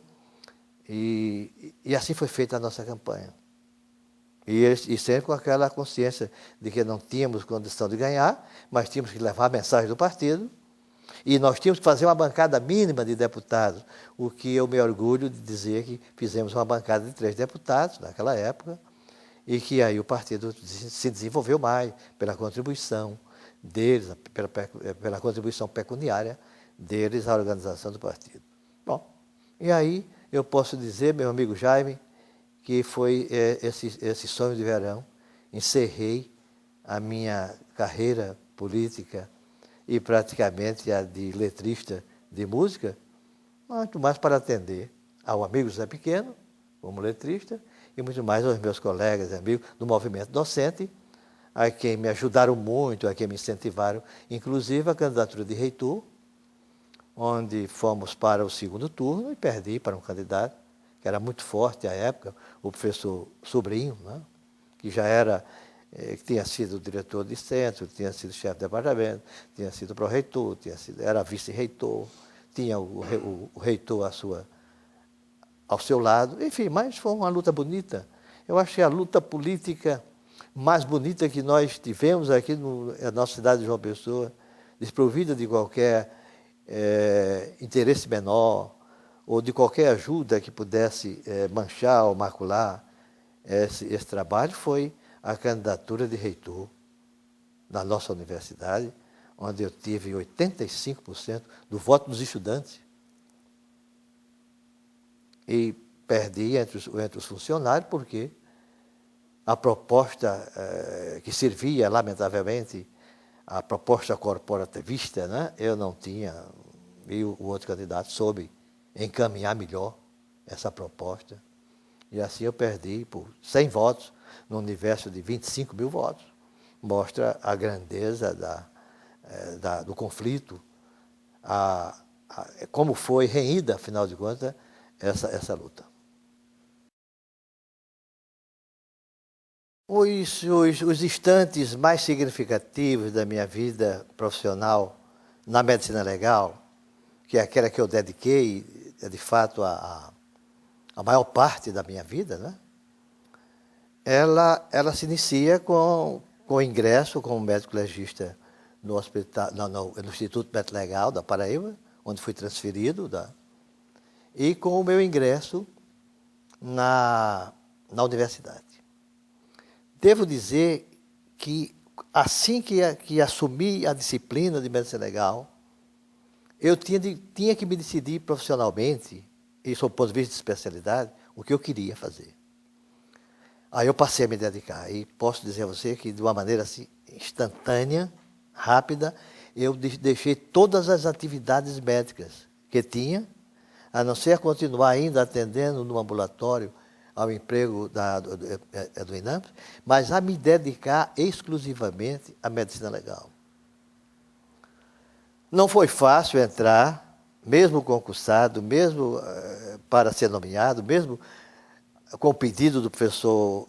e assim foi feita a nossa campanha. E sempre com aquela consciência de que não tínhamos condição de ganhar, mas tínhamos que levar a mensagem do partido, e nós tínhamos que fazer uma bancada mínima de deputados, o que eu me orgulho de dizer que fizemos uma bancada de 3 deputados naquela época, e que aí o partido se desenvolveu mais pela contribuição deles, pela contribuição pecuniária deles à organização do partido. Bom, e aí eu posso dizer, meu amigo Jaime, que foi esse sonho de verão. Encerrei a minha carreira política e praticamente a de letrista de música, muito mais para atender ao amigo José Pequeno, como letrista, e muito mais aos meus colegas e amigos do movimento docente, a quem me ajudaram muito, a quem me incentivaram, inclusive a candidatura de reitor, onde fomos para o segundo turno e perdi para um candidato que era muito forte à época, o professor Sobrinho, né? Que já era, que tinha sido diretor de centro, tinha sido chefe de departamento, tinha sido pró-reitor, era vice-reitor, tinha o reitor ao seu lado, enfim, mas foi uma luta bonita. Eu acho que a luta política mais bonita que nós tivemos aqui na nossa cidade de João Pessoa, desprovida de qualquer interesse menor, ou de qualquer ajuda que pudesse manchar ou macular esse trabalho, foi a candidatura de reitor na nossa universidade, onde eu tive 85% do voto dos estudantes. E perdi entre os funcionários, porque a proposta que servia, lamentavelmente, a proposta corporativista, né, eu não tinha, e o outro candidato soube encaminhar melhor essa proposta. E assim eu perdi por 100 votos, no universo de 25 mil votos. Mostra a grandeza do conflito, como foi renhida, afinal de contas, essa luta. Os instantes mais significativos da minha vida profissional na medicina legal, que é aquela que eu dediquei, de fato, a maior parte da minha vida, né? Ela se inicia com o ingresso como médico legista no hospital, no Instituto Médico Legal da Paraíba, onde fui transferido, e com o meu ingresso na universidade. Devo dizer que, assim que assumi a disciplina de medicina legal, eu tinha que me decidir profissionalmente, e sob o ponto de vista de especialidade, o que eu queria fazer. Aí eu passei a me dedicar, e posso dizer a você que, de uma maneira assim, instantânea, rápida, eu deixei todas as atividades médicas que tinha, a não ser continuar ainda atendendo no ambulatório ao emprego do INAMPS, mas a me dedicar exclusivamente à medicina legal. Não foi fácil entrar, mesmo concursado, mesmo para ser nomeado, mesmo com o pedido do professor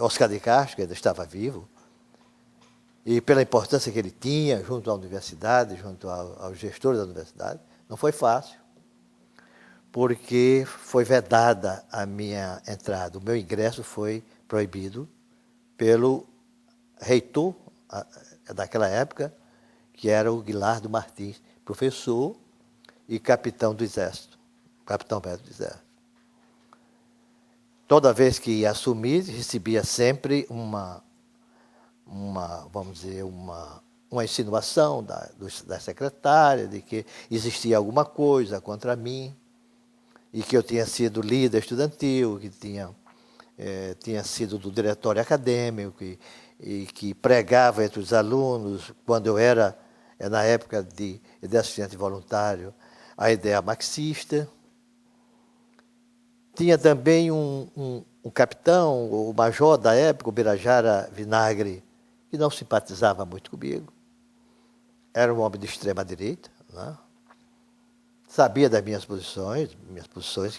Oscar de Castro, que ainda estava vivo, e pela importância que ele tinha junto à universidade, junto aos gestores da universidade, não foi fácil, porque foi vedada a minha entrada. O meu ingresso foi proibido pelo reitor daquela época, que era o Guilardo Martins, professor e capitão do Exército, capitão médico do Exército. Toda vez que ia assumir, recebia sempre vamos dizer, uma insinuação da secretária de que existia alguma coisa contra mim, e que eu tinha sido líder estudantil, que tinha sido do diretório acadêmico, e que pregava entre os alunos, quando eu era, na época de assistente voluntário, a ideia marxista. Tinha também um capitão, o major da época, o Birajara Vinagre, que não simpatizava muito comigo. Era um homem de extrema-direita, né? Sabia das minhas posições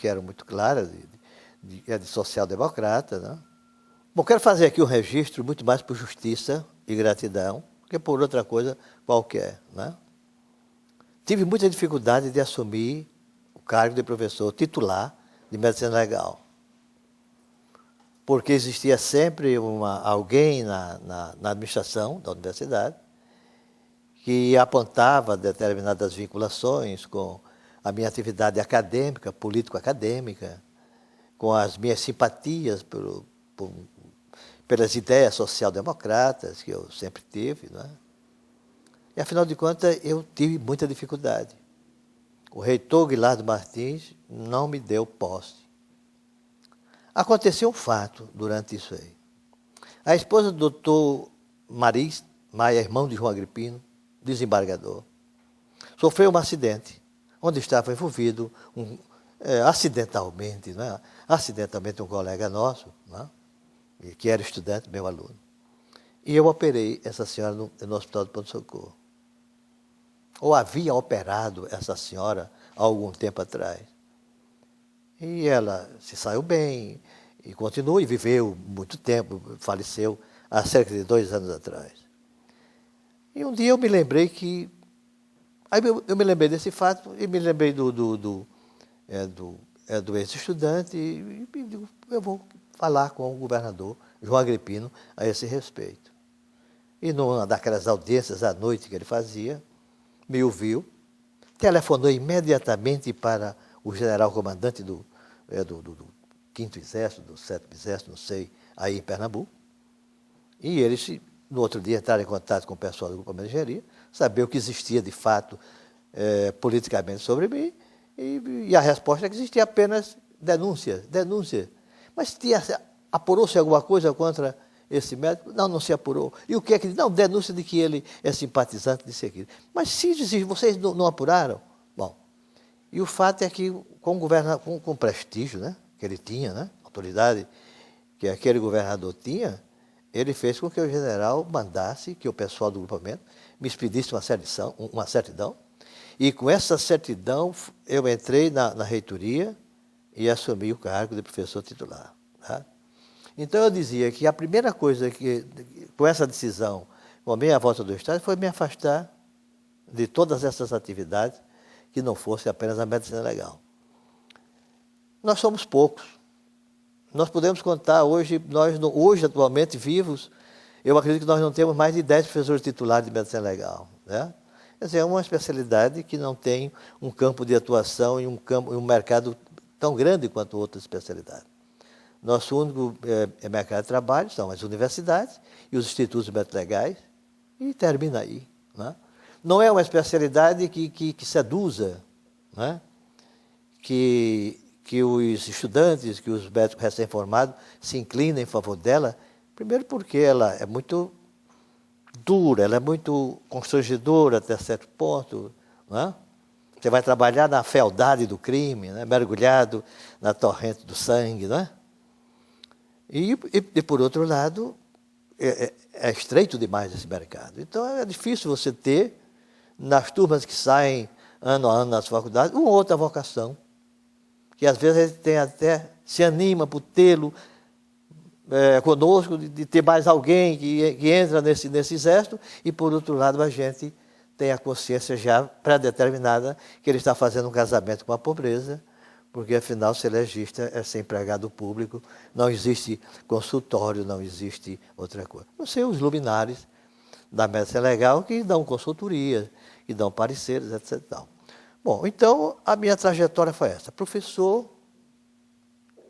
que eram muito claras, de social-democrata, né? Bom, quero fazer aqui um registro muito mais por justiça e gratidão, que por outra coisa qualquer, né? Tive muita dificuldade de assumir o cargo de professor titular de medicina legal, porque existia sempre alguém na administração da universidade que apontava determinadas vinculações com a minha atividade acadêmica, político-acadêmica, com as minhas simpatias pelas ideias social-democratas que eu sempre tive, né? E, afinal de contas, eu tive muita dificuldade. O reitor Guilardo Martins não me deu posse. Aconteceu um fato durante isso aí. A esposa do doutor Maia, irmão de João Agripino, desembargador, sofreu um acidente, onde estava envolvido acidentalmente um colega nosso, que era estudante, meu aluno. E eu operei essa senhora no Hospital do Pronto Socorro. Ou havia operado essa senhora há algum tempo atrás. E ela se saiu bem, e continuou, e viveu muito tempo, faleceu há cerca de 2 anos atrás. E um dia eu me lembrei que... Aí eu me lembrei desse fato, e me lembrei do ex-estudante, e digo, eu vou falar com o governador João Agripino a esse respeito. E numa daquelas audiências à noite que ele fazia, me ouviu, telefonou imediatamente para o general comandante do 5º Exército, do 7º Exército, não sei, aí em Pernambuco. E eles, no outro dia, entraram em contato com o pessoal do Grupo de Engenharia, saber o que existia de fato politicamente sobre mim, e a resposta é que existia apenas denúncia. Mas apurou-se alguma coisa contra esse médico? Não se apurou. E o que é que... Não, denúncia de que ele é simpatizante disso e aquilo. Mas se vocês não apuraram... Bom, e o fato é que com o prestígio, né, que ele tinha, né, autoridade que aquele governador tinha, ele fez com que o general mandasse que o pessoal do grupamento me expedisse uma certidão, e com essa certidão eu entrei na reitoria e assumi o cargo de professor titular. Tá? Então eu dizia que a primeira coisa com essa decisão, com a minha volta do Estado, foi me afastar de todas essas atividades que não fosse apenas a medicina legal. Nós somos poucos. Nós podemos contar hoje atualmente vivos, eu acredito que nós não temos mais de 10 professores titulares de medicina legal. Né? Quer dizer, é uma especialidade que não tem um campo de atuação e um mercado tão grande quanto outras especialidades. Nosso único mercado de trabalho são as universidades e os institutos de médicos legais, e termina aí. Né? Não é uma especialidade que seduza, né? que os estudantes, que os médicos recém-formados se inclinem em favor dela, primeiro porque ela é muito dura, ela é muito constrangedora até certo ponto. Né? Você vai trabalhar na fealdade do crime, né? Mergulhado na torrente do sangue, né? E, por outro lado, é estreito demais esse mercado. Então, é difícil você ter, nas turmas que saem ano a ano nas faculdades, uma outra vocação, que às vezes a gente tem até, se anima por tê-lo conosco, de ter mais alguém que entra nesse exército, e, por outro lado, a gente tem a consciência já pré-determinada que ele está fazendo um casamento com a pobreza, porque, afinal, ser legista é ser empregado público, não existe consultório, não existe outra coisa. Não sei os luminares da medicina legal que dão consultoria, que dão pareceres, etc. Bom, então, a minha trajetória foi essa. Professor,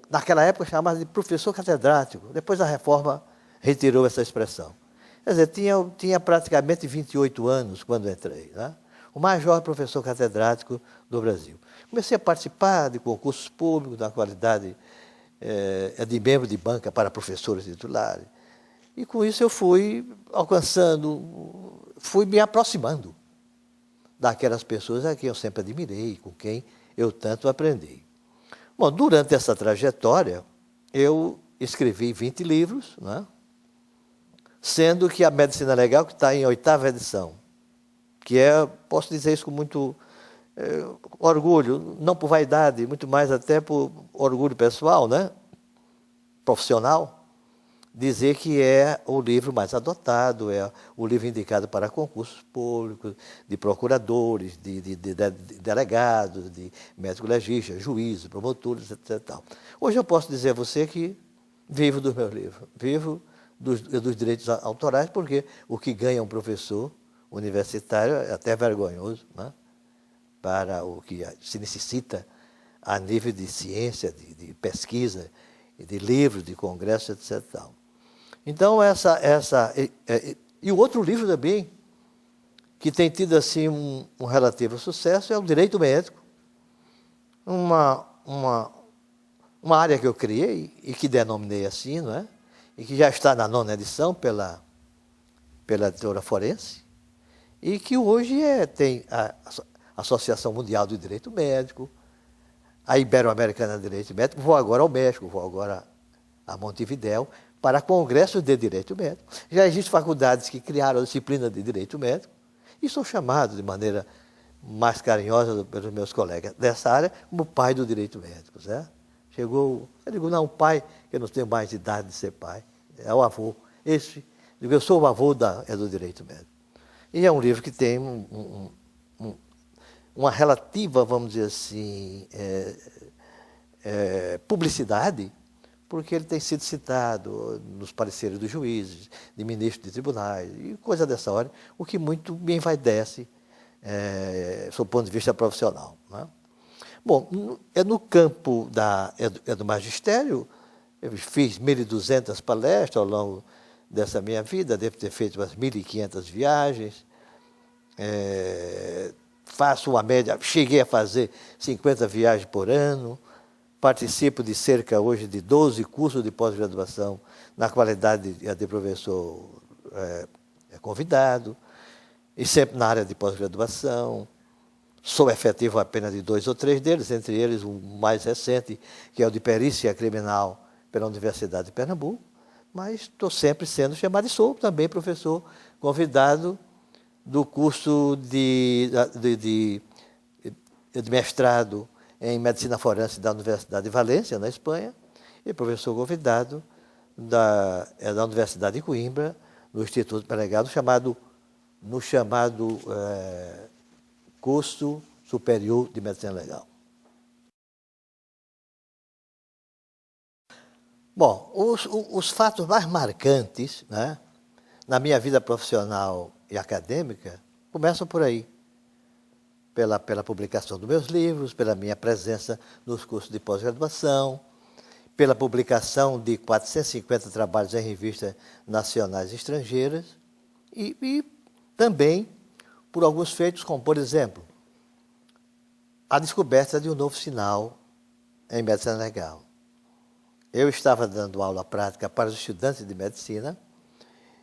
naquela época chamava de professor catedrático, depois a reforma retirou essa expressão. Quer dizer, tinha praticamente 28 anos quando entrei, né? O mais jovem professor catedrático do Brasil. Comecei a participar de concursos públicos na qualidade de membro de banca para professores titulares. E com isso eu fui fui me aproximando daquelas pessoas a quem eu sempre admirei, com quem eu tanto aprendi. Bom, durante essa trajetória, eu escrevi 20 livros, né? Sendo que a Medicina Legal, que está em 8ª edição, posso dizer isso com muito orgulho, não por vaidade, muito mais até por orgulho pessoal, né? Profissional, dizer que é o livro mais adotado, é o livro indicado para concursos públicos, de procuradores, de delegados, de médicos legistas, juízes, promotores, etc. Hoje eu posso dizer a você que vivo dos meus livros, vivo dos direitos autorais, porque o que ganha um professor universitário é até vergonhoso, né? Para o que se necessita a nível de ciência, de pesquisa, de livros, de congressos, etc. Então, e o outro livro também, que tem tido assim um relativo sucesso é o direito médico, uma área que eu criei e que denominei assim, não é? E que já está na 9ª edição pela editora Forense, e que hoje tem a Associação Mundial do Direito Médico, a Ibero-Americana de Direito Médico. Vou agora ao México, vou agora a Montevidéu, para congressos de direito médico. Já existem faculdades que criaram a disciplina de direito médico, e sou chamado de maneira mais carinhosa pelos meus colegas dessa área como pai do direito médico. Certo? Eu digo, não, pai, eu não tenho mais idade de ser pai, é o avô. Eu sou o avô do direito médico. E é um livro que tem uma relativa, vamos dizer assim, publicidade, porque ele tem sido citado nos pareceres dos juízes, de ministros de tribunais, e coisa dessa ordem, o que muito me envaidece, sob o ponto de vista profissional. Né? Bom, no campo do magistério, eu fiz 1.200 palestras ao longo dessa minha vida, devo ter feito umas 1.500 viagens, faço uma média, cheguei a fazer 50 viagens por ano, participo de cerca hoje de 12 cursos de pós-graduação na qualidade de professor convidado, e sempre na área de pós-graduação. Sou efetivo apenas de 2 ou 3 deles, entre eles o mais recente, que é o de perícia criminal pela Universidade de Pernambuco, mas estou sempre sendo chamado, e sou também professor convidado do curso de mestrado em Medicina Forense da Universidade de Valência, na Espanha, e professor convidado da Universidade de Coimbra, no Instituto Prelegado, no chamado Curso Superior de Medicina Legal. Bom, os fatos mais marcantes, né, na minha vida profissional e acadêmica começam por aí. Pela publicação dos meus livros, pela minha presença nos cursos de pós-graduação, pela publicação de 450 trabalhos em revistas nacionais e estrangeiras, e também por alguns feitos, como, por exemplo, a descoberta de um novo sinal em medicina legal. Eu estava dando aula prática para os estudantes de medicina,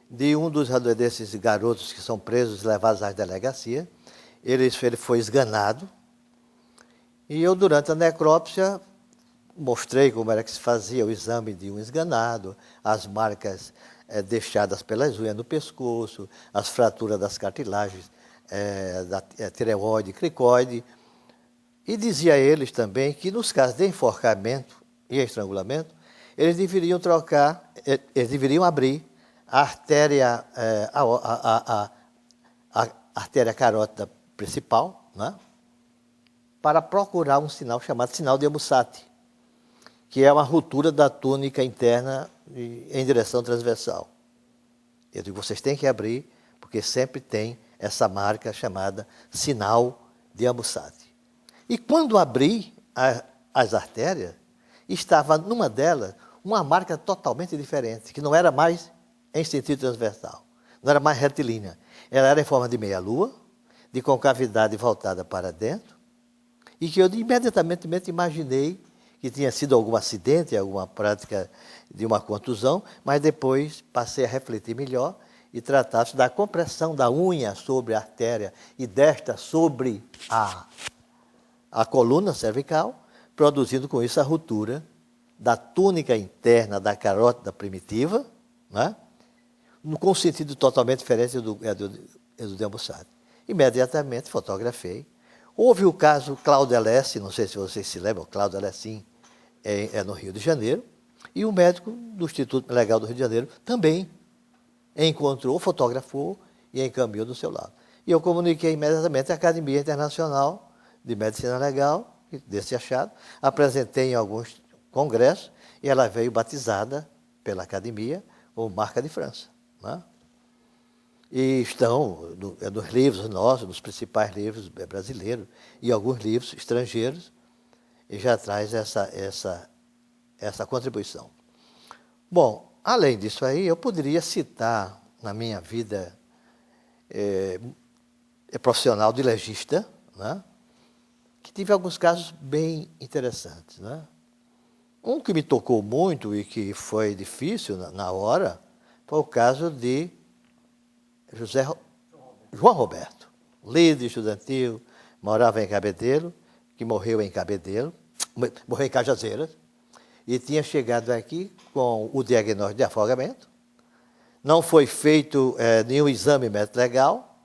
de um desses garotos que são presos e levados à delegacia. Ele foi esganado, e eu, durante a necrópsia, mostrei como era que se fazia o exame de um esganado, as marcas deixadas pelas unhas no pescoço, as fraturas das cartilagens da tireoide e cricoide, e dizia a eles também que, nos casos de enforcamento e estrangulamento, eles deveriam abrir a artéria, a artéria carótida principal, né, para procurar um sinal chamado sinal de Amusati, que é uma ruptura da túnica interna em direção transversal. Eu digo, vocês têm que abrir, porque sempre tem essa marca chamada sinal de Amusati. E quando abri as artérias, estava numa delas uma marca totalmente diferente, que não era mais em sentido transversal, não era mais retilínea. Ela era em forma de meia-lua, de concavidade voltada para dentro, e que eu imediatamente imaginei que tinha sido algum acidente, alguma prática de uma contusão, mas depois passei a refletir melhor e tratar-se da compressão da unha sobre a artéria e desta sobre a coluna cervical, produzindo com isso a ruptura da túnica interna da carótida primitiva, né, com um sentido totalmente diferente do de Amusati. Imediatamente fotografei. Houve o caso Cláudio Alessi, não sei se vocês se lembram, Cláudio Alessi é no Rio de Janeiro, e o médico do Instituto Legal do Rio de Janeiro também encontrou, fotografou e encaminhou do seu lado. E eu comuniquei imediatamente à Academia Internacional de Medicina Legal, desse achado, apresentei em alguns congressos, e ela veio batizada pela Academia como marca de França. Né? E estão nos livros nossos, nos principais livros brasileiros, e alguns livros estrangeiros, e já traz essa contribuição. Bom, além disso aí, eu poderia citar na minha vida profissional de legista, né? Que tive alguns casos bem interessantes, né? Um que me tocou muito e que foi difícil na hora foi o caso de João Roberto, líder estudantil, morava em Cabedelo, que morreu em Cabedelo, morreu em Cajazeiras, e tinha chegado aqui com o diagnóstico de afogamento. Não foi feito nenhum exame médico legal,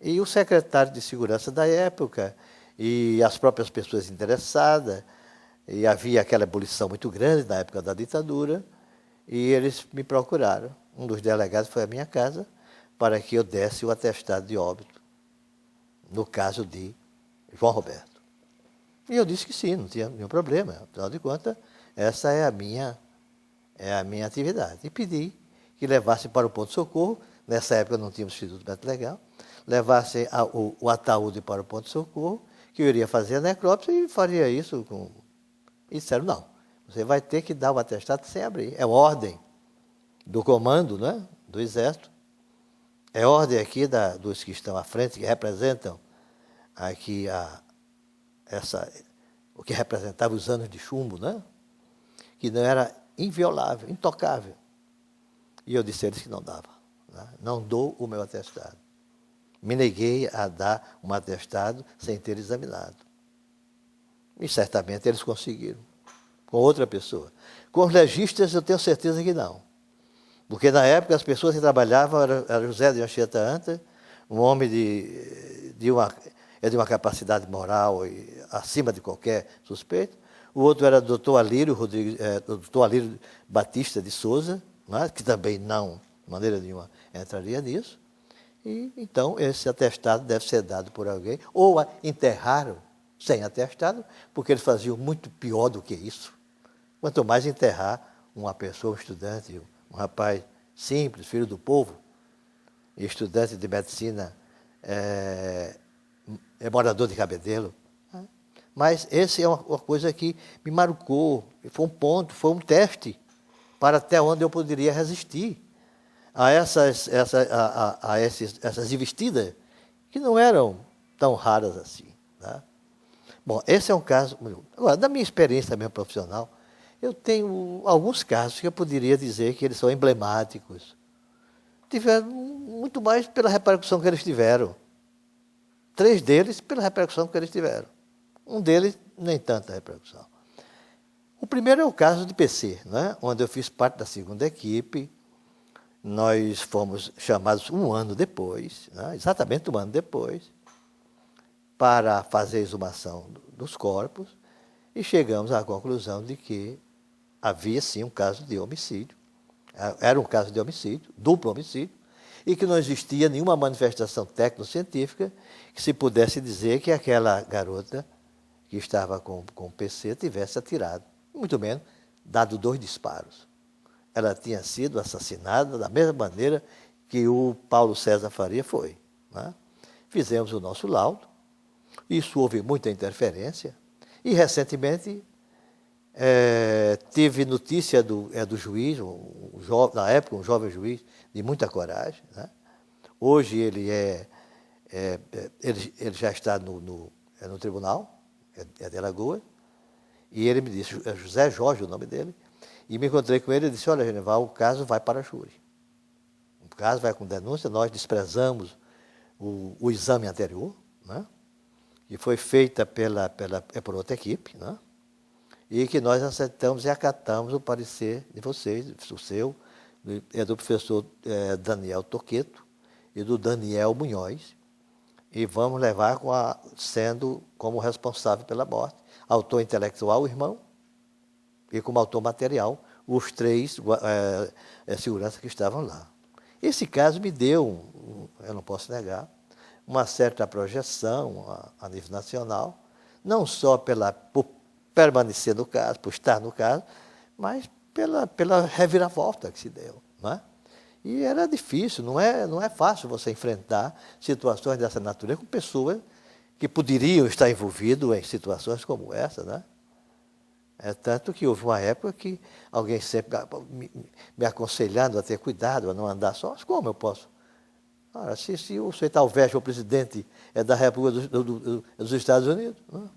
e o secretário de segurança da época e as próprias pessoas interessadas, e havia aquela ebulição muito grande na época da ditadura, e eles me procuraram. Um dos delegados foi à minha casa para que eu desse o atestado de óbito, no caso de João Roberto. E eu disse que sim, não tinha nenhum problema. Afinal de contas, essa é a minha atividade. E pedi que levasse para o ponto-socorro. Nessa época não tínhamos Instituto Médico Legal. Levasse o ataúde para o ponto-socorro, que eu iria fazer a necrópsia e faria isso com... E disseram, não, você vai ter que dar o atestado sem abrir. É ordem do comando, né, do Exército. É ordem aqui dos que estão à frente, que representam aqui o que representava os anos de chumbo, né? Que não era inviolável, intocável. E eu disse a eles que não dava. Né? Não dou o meu atestado. Me neguei a dar um atestado sem ter examinado. E certamente eles conseguiram, com outra pessoa. Com os legistas eu tenho certeza que não. Porque na época as pessoas que trabalhavam era José de Anchieta Anta, um homem de uma capacidade moral acima de qualquer suspeito. O outro era o doutor Alírio Batista de Souza, né, que também não, de maneira nenhuma, entraria nisso. E, então, esse atestado deve ser dado por alguém, ou enterraram sem atestado, porque eles faziam muito pior do que isso. Quanto mais enterrar uma pessoa, um estudante, um rapaz simples, filho do povo, e estudante de medicina, morador de Cabedelo. Mas essa é uma coisa que me marcou, foi um ponto, foi um teste para até onde eu poderia resistir a essas investidas que não eram tão raras assim. Tá? Bom, esse é um caso... Agora, da minha experiência mesmo profissional, eu tenho alguns casos que eu poderia dizer que eles são emblemáticos. Tiveram muito mais pela repercussão que eles tiveram. 3 deles pela repercussão que eles tiveram. Um deles, nem tanta repercussão. O primeiro é o caso de PC, né? Onde eu fiz parte da segunda equipe. Nós fomos chamados um ano depois, né? Exatamente um ano depois, para fazer a exumação dos corpos, e chegamos à conclusão de que havia, sim, um caso de homicídio. Era um caso de homicídio, duplo homicídio, e que não existia nenhuma manifestação técnico-científica que se pudesse dizer que aquela garota que estava com o PC tivesse atirado, muito menos dado 2 disparos. Ela tinha sido assassinada da mesma maneira que o Paulo César Faria foi. Né? Fizemos o nosso laudo, isso houve muita interferência, e recentemente tive notícia do juiz, na época um jovem juiz de muita coragem. Né? Hoje ele já está no tribunal, é de Alagoas, e ele me disse, é José Jorge o nome dele, e me encontrei com ele e disse, olha, Genival, o caso vai para a júri. O caso vai com denúncia, nós desprezamos o exame anterior, né? Que foi feita por outra equipe, né? E que nós aceitamos e acatamos o parecer de vocês, o seu, do professor Daniel Toqueto e do Daniel Munhoz, e vamos levar sendo como responsável pela morte, autor intelectual, o irmão, e como autor material, os 3 seguranças que estavam lá. Esse caso me deu, eu não posso negar, uma certa projeção a nível nacional, não só por permanecer no caso, por estar no caso, mas pela reviravolta que se deu. Não é? E era difícil, não é fácil você enfrentar situações dessa natureza com pessoas que poderiam estar envolvidas em situações como essa. Né? Tanto que houve uma época que alguém sempre me aconselhando a ter cuidado, a não andar só. Mas como eu posso Ora, se o sujeito alveja o presidente da República dos Estados Unidos, não?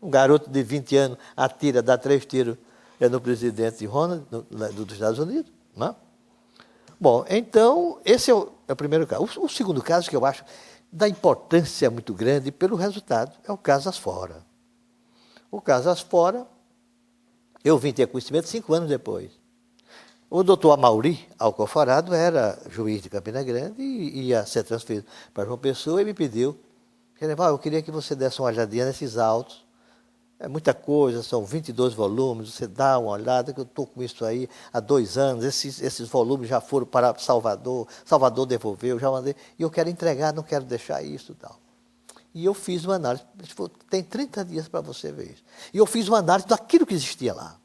Um garoto de 20 anos atira, dá 3 tiros no presidente Ronald dos Estados Unidos. Não? Bom, então, esse é o primeiro caso. O segundo caso, que eu acho da importância muito grande pelo resultado, é o caso Asfora. O caso Asfora, eu vim ter conhecimento 5 anos depois. O doutor Amauri Alcoforado era juiz de Campina Grande e ia ser transferido para João Pessoa e me pediu, eu queria que você desse uma olhadinha nesses autos. É muita coisa, são 22 volumes, você dá uma olhada, que eu estou com isso aí há 2 anos, esses volumes já foram para Salvador, Salvador devolveu, já mandei, e eu quero entregar, não quero deixar isso e tal. E eu fiz uma análise, tem 30 dias para você ver isso. E eu fiz uma análise daquilo que existia lá.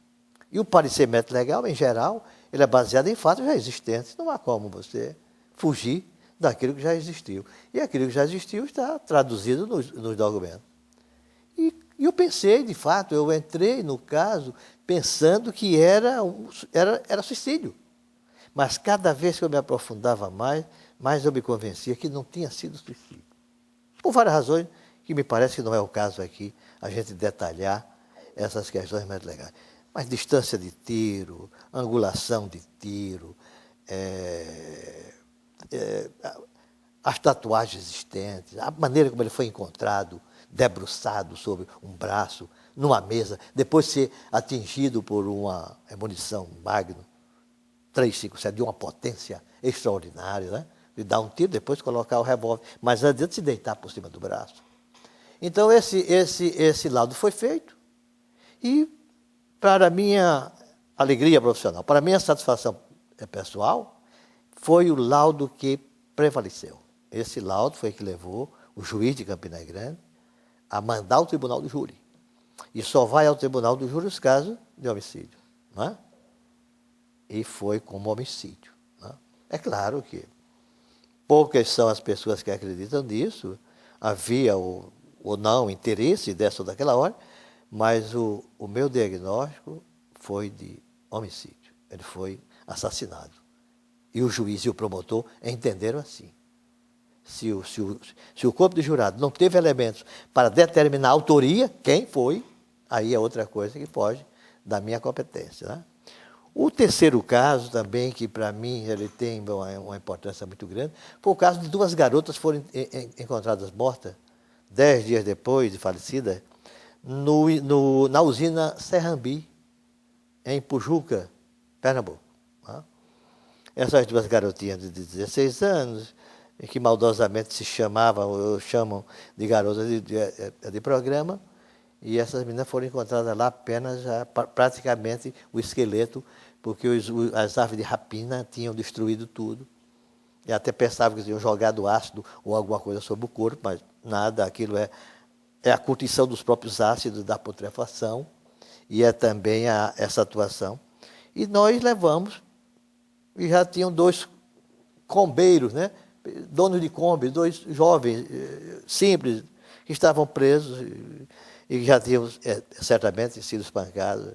E o parecimento legal, em geral, ele é baseado em fatos já existentes, não há como você fugir daquilo que já existiu. E aquilo que já existiu está traduzido nos documentos. E eu pensei, de fato, eu entrei no caso pensando que era suicídio. Mas cada vez que eu me aprofundava mais eu me convencia que não tinha sido suicídio. Por várias razões, que me parece que não é o caso aqui, a gente detalhar essas questões mais legais. Mas distância de tiro, angulação de tiro, as tatuagens existentes, a maneira como ele foi encontrado, debruçado sobre um braço, numa mesa, depois ser atingido por uma munição Magnum 357, de uma potência extraordinária, né? De dar um tiro, depois colocar o revólver, mas antes de se deitar por cima do braço. Então, esse laudo foi feito e, para a minha alegria profissional, para a minha satisfação pessoal, foi o laudo que prevaleceu. Esse laudo foi que levou o juiz de Campina Grande a mandar ao tribunal do júri. E só vai ao tribunal do júri os casos de homicídio. Não é? E foi como homicídio. Não é? É claro que poucas são as pessoas que acreditam nisso, havia ou não interesse dessa ou daquela hora, mas o meu diagnóstico foi de homicídio. Ele foi assassinado. E o juiz e o promotor entenderam assim. Se o corpo de jurado não teve elementos para determinar a autoria, quem foi, aí é outra coisa que foge da minha competência. Né? O terceiro caso também, que para mim ele tem uma importância muito grande, foi o caso de 2 garotas que foram encontradas mortas, 10 dias depois de falecidas, na usina Serrambi, em Pujuca, Pernambuco. Né? Essas 2 garotinhas de 16 anos, que maldosamente se chamavam, ou chamam de garotas de programa, e essas meninas foram encontradas lá apenas praticamente o esqueleto, porque as aves de rapina tinham destruído tudo. E até pensavam que tinham jogado ácido ou alguma coisa sobre o corpo, mas nada, aquilo é a curtição dos próprios ácidos da putrefação, e é também essa atuação. E nós levamos, e já tinham 2 combeiros, né? Donos de Kombi, 2 jovens simples, que estavam presos e já tinham certamente sido espancados,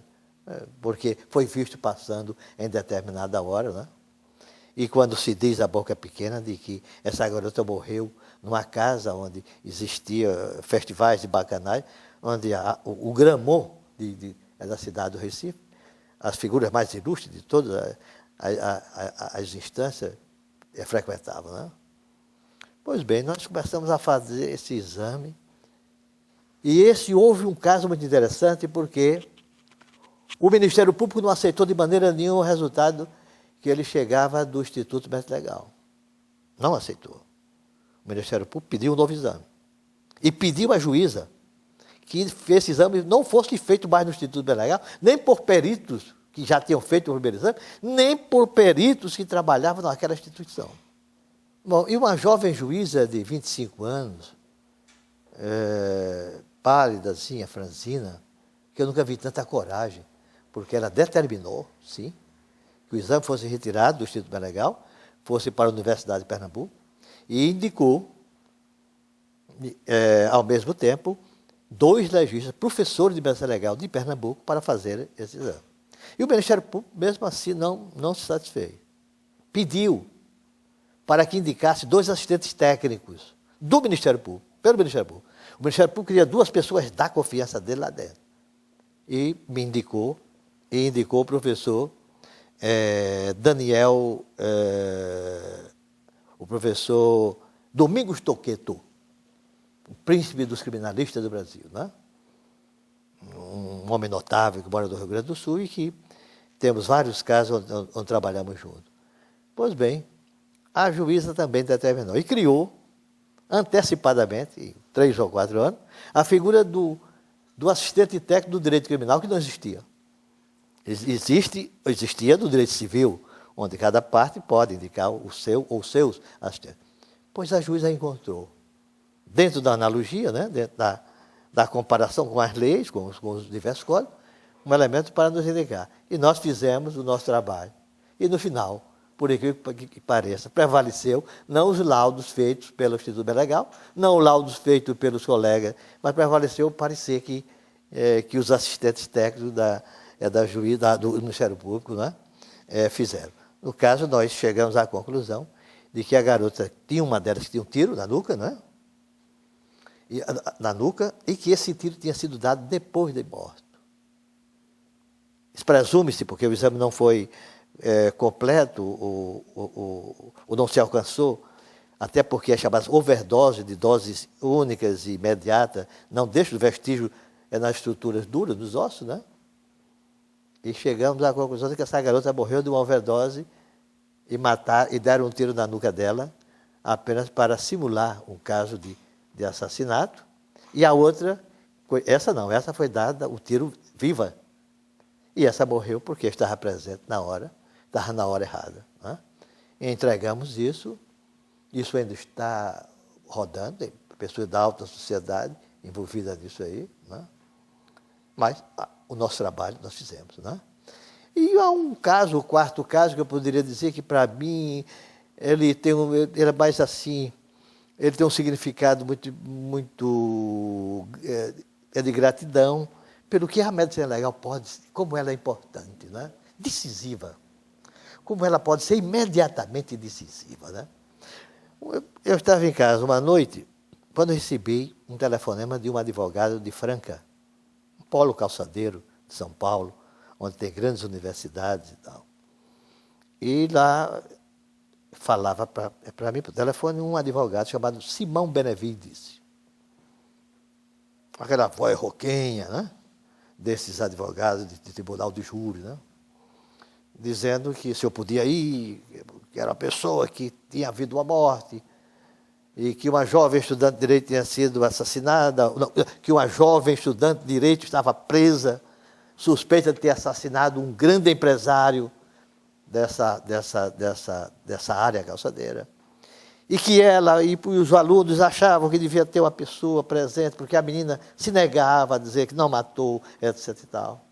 porque foi visto passando em determinada hora. Né? E quando se diz a boca pequena de que essa garota morreu numa casa onde existia festivais de bacanais, onde o Gramont da cidade do Recife, as figuras mais ilustres de todas as instâncias, frequentavam. Né? Pois bem, nós começamos a fazer esse exame e houve um caso muito interessante porque o Ministério Público não aceitou de maneira nenhuma o resultado que ele chegava do Instituto Médico Legal. Não aceitou. O Ministério Público pediu um novo exame e pediu à juíza que esse exame não fosse feito mais no Instituto Médico Legal, nem por peritos que já tinham feito o primeiro exame, nem por peritos que trabalhavam naquela instituição. Bom, e uma jovem juíza de 25 anos, pálidazinha, franzina, que eu nunca vi tanta coragem, porque ela determinou, sim, que o exame fosse retirado do Instituto Médico Legal, fosse para a Universidade de Pernambuco, e indicou, ao mesmo tempo, 2 legistas, professores de medicina legal de Pernambuco, para fazer esse exame. E o Ministério Público, mesmo assim, não se satisfez. Pediu para que indicasse 2 assistentes técnicos do Ministério Público, pelo Ministério Público. O Ministério Público queria 2 pessoas da confiança dele lá dentro. E me indicou, e indicou o professor Daniel, o professor Domingos Toqueto, o príncipe dos criminalistas do Brasil, né? Um homem notável que mora no Rio Grande do Sul e que temos vários casos onde trabalhamos juntos. Pois bem, a juíza também determinou e criou, antecipadamente, em 3 ou 4 anos, a figura do assistente técnico do direito criminal, que não existia. Existia do direito civil, onde cada parte pode indicar o seu ou seus assistentes. Pois a juíza encontrou, dentro da analogia, né, dentro da comparação com as leis, com os diversos códigos, um elemento para nos indicar. E nós fizemos o nosso trabalho. E no final, por incrível que pareça, prevaleceu não os laudos feitos pelo Instituto Legal, não os laudos feitos pelos colegas, mas prevaleceu o parecer que os assistentes técnicos da juíza, do Ministério Público, né, fizeram. No caso, nós chegamos à conclusão de que a garota tinha uma delas que tinha um tiro na nuca, né? E que esse tiro tinha sido dado depois de morto. Presume-se, porque o exame não foi completo, ou não se alcançou, até porque é chamada overdose de doses únicas e imediatas, não deixa o vestígio nas estruturas duras dos ossos, né? E chegamos à conclusão de que essa garota morreu de uma overdose e deram um tiro na nuca dela, apenas para simular um caso de assassinato. E a outra, essa foi dada o tiro viva. E essa morreu porque estava presente na hora, estava na hora errada, né? E entregamos isso ainda está rodando, tem pessoas da alta sociedade envolvidas nisso aí, né? Mas o nosso trabalho nós fizemos, né? E há um caso, o 4º caso, que eu poderia dizer que, para mim, ele é mais assim, ele tem um significado muito de gratidão pelo que a medicina legal pode, como ela é importante, né? Decisiva. Como ela pode ser imediatamente decisiva, né? Eu estava em casa uma noite, quando recebi um telefonema de um advogado de Franca, um polo calçadeiro de São Paulo, onde tem grandes universidades e tal. E lá falava para mim, por telefone, um advogado chamado Simão Benevides. Aquela voz roquenha, né? Desses advogados de tribunal de júri, né? Dizendo que se eu podia ir, que era uma pessoa que tinha havido uma morte, e que uma jovem estudante de direito tinha sido assassinada, que uma jovem estudante de direito estava presa, suspeita de ter assassinado um grande empresário dessa área calçadeira. E que ela e os alunos achavam que devia ter uma pessoa presente, porque a menina se negava a dizer que não matou, etc. e tal.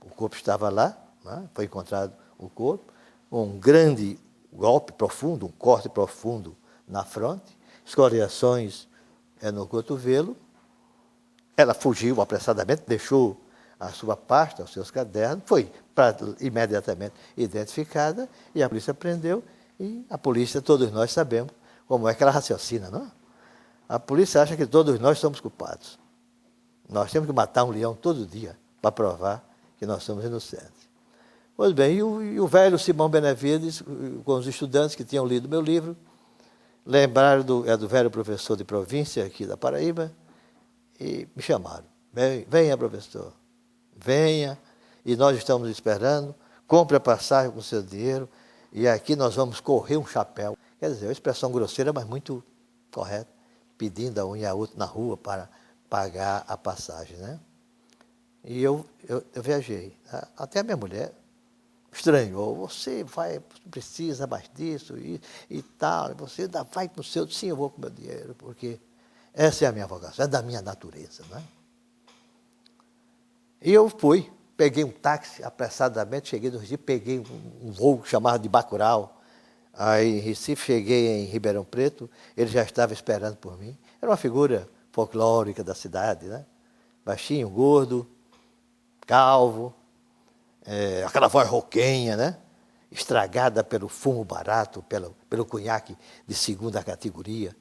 O corpo estava lá, né? Foi encontrado o corpo, um grande golpe profundo, um corte profundo na fronte, escoriações no cotovelo. Ela fugiu apressadamente, deixou a sua pasta, os seus cadernos, foi imediatamente identificada e a polícia prendeu. E a polícia, todos nós sabemos como é que ela raciocina, não? A polícia acha que todos nós somos culpados. Nós temos que matar um leão todo dia para provar que nós somos inocentes. Pois bem, e o velho Simão Benevides, com os estudantes que tinham lido meu livro, lembraram do velho professor de província aqui da Paraíba e me chamaram. Venha, professor, venha, e nós estamos esperando, compre a passagem com o seu dinheiro, e aqui nós vamos correr um chapéu. Quer dizer, uma expressão grosseira, mas muito correta, pedindo a um e a outro na rua para pagar a passagem, né? E eu viajei. Até a minha mulher estranhou. Você precisa mais disso e tal, você ainda vai com o seu... Sim, eu vou com o meu dinheiro, porque essa é a minha vocação, é da minha natureza, né? E eu fui, peguei um táxi apressadamente, cheguei no Recife, peguei um voo chamado de Bacurau. Aí em Recife, cheguei em Ribeirão Preto, ele já estava esperando por mim. Era uma figura folclórica da cidade, né? Baixinho, gordo, calvo, aquela voz roquenha, né? estragada pelo fumo barato, pelo cunhaque de segunda categoria,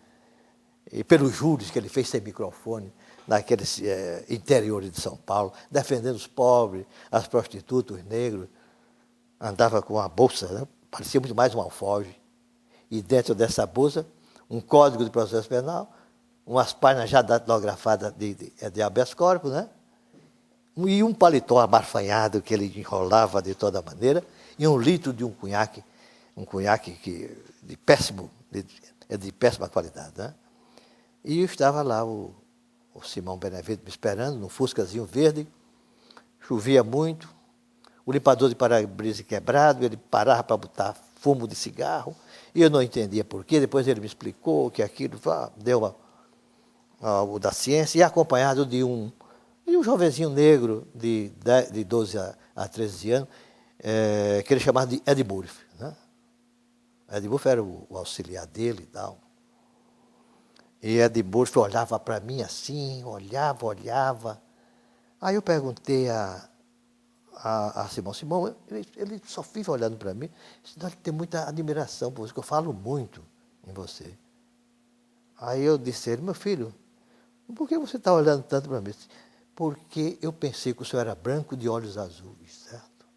e pelos juros que ele fez sem microfone naqueles interiores de São Paulo, defendendo os pobres, as prostitutas, os negros. Andava com uma bolsa, né? Parecia muito mais um alforje. E dentro dessa bolsa, um código de processo penal, umas páginas já datilografadas de habeas corpus, né? E um paletó abarfanhado que ele enrolava de toda maneira, e 1 litro de um cunhaque de péssima qualidade, né? E estava lá o Simão Benevides me esperando, num fuscazinho verde, chovia muito, o limpador de para-brisa quebrado, ele parava para botar fumo de cigarro, e eu não entendia por quê. Depois ele me explicou que aquilo deu algo da ciência, e acompanhado de um jovenzinho negro de 12 a 13 anos, que ele chamava de Ed Murphy, né? Ed Murphy era o auxiliar dele e tal. E Ed Murphy olhava para mim assim, olhava. Aí eu perguntei a Simão, ele só vive olhando para mim, ele tem muita admiração por você, que eu falo muito em você. Aí eu disse a ele, meu filho, por que você está olhando tanto para mim? Porque eu pensei que o senhor era branco de olhos azuis, certo?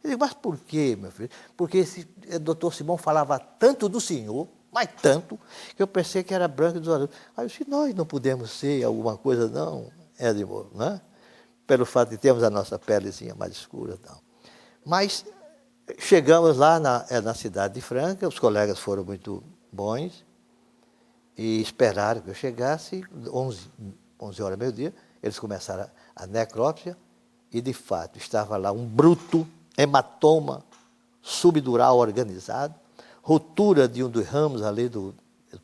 Eu digo, mas por quê, meu filho? Porque esse doutor Simão falava tanto do senhor, mas tanto, que eu pensei que era branco de olhos azuis. Aí eu disse, nós não podemos ser alguma coisa, não, Edmond, né? Pelo fato de termos a nossa pelezinha mais escura e tal. Mas chegamos lá na cidade de Franca, os colegas foram muito bons e esperaram que eu chegasse, 11 horas, meio-dia, eles começaram a necrópsia e, de fato, estava lá um bruto hematoma subdural organizado, ruptura de um dos ramos ali do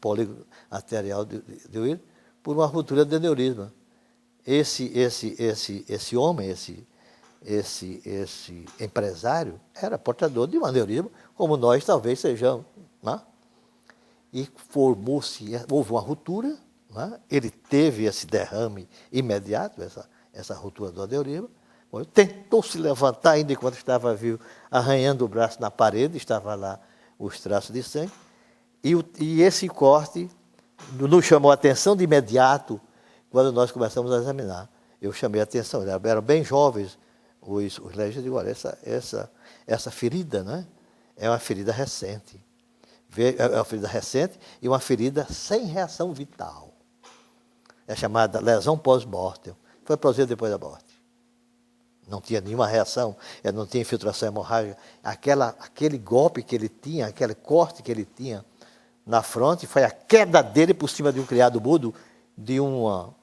polígono arterial de Willis, por uma ruptura de aneurisma. Esse homem, esse empresário, era portador de um aneurisma, como nós talvez sejamos, né? E houve uma ruptura, né? Ele teve esse derrame imediato, essa ruptura do aneurisma, tentou se levantar ainda enquanto estava vivo, arranhando o braço na parede, estava lá os traços de sangue, e esse corte nos chamou a atenção de imediato quando nós começamos a examinar. Eu chamei a atenção, eram bem jovens os legistas, e digo, olha, essa ferida, né, é uma ferida recente. É uma ferida recente e uma ferida sem reação vital. É chamada lesão pós-mortem. Foi produzida depois da morte. Não tinha nenhuma reação, não tinha infiltração hemorrágica. Aquele golpe que ele tinha, aquele corte que ele tinha na fronte, foi a queda dele por cima de um criado mudo, de uma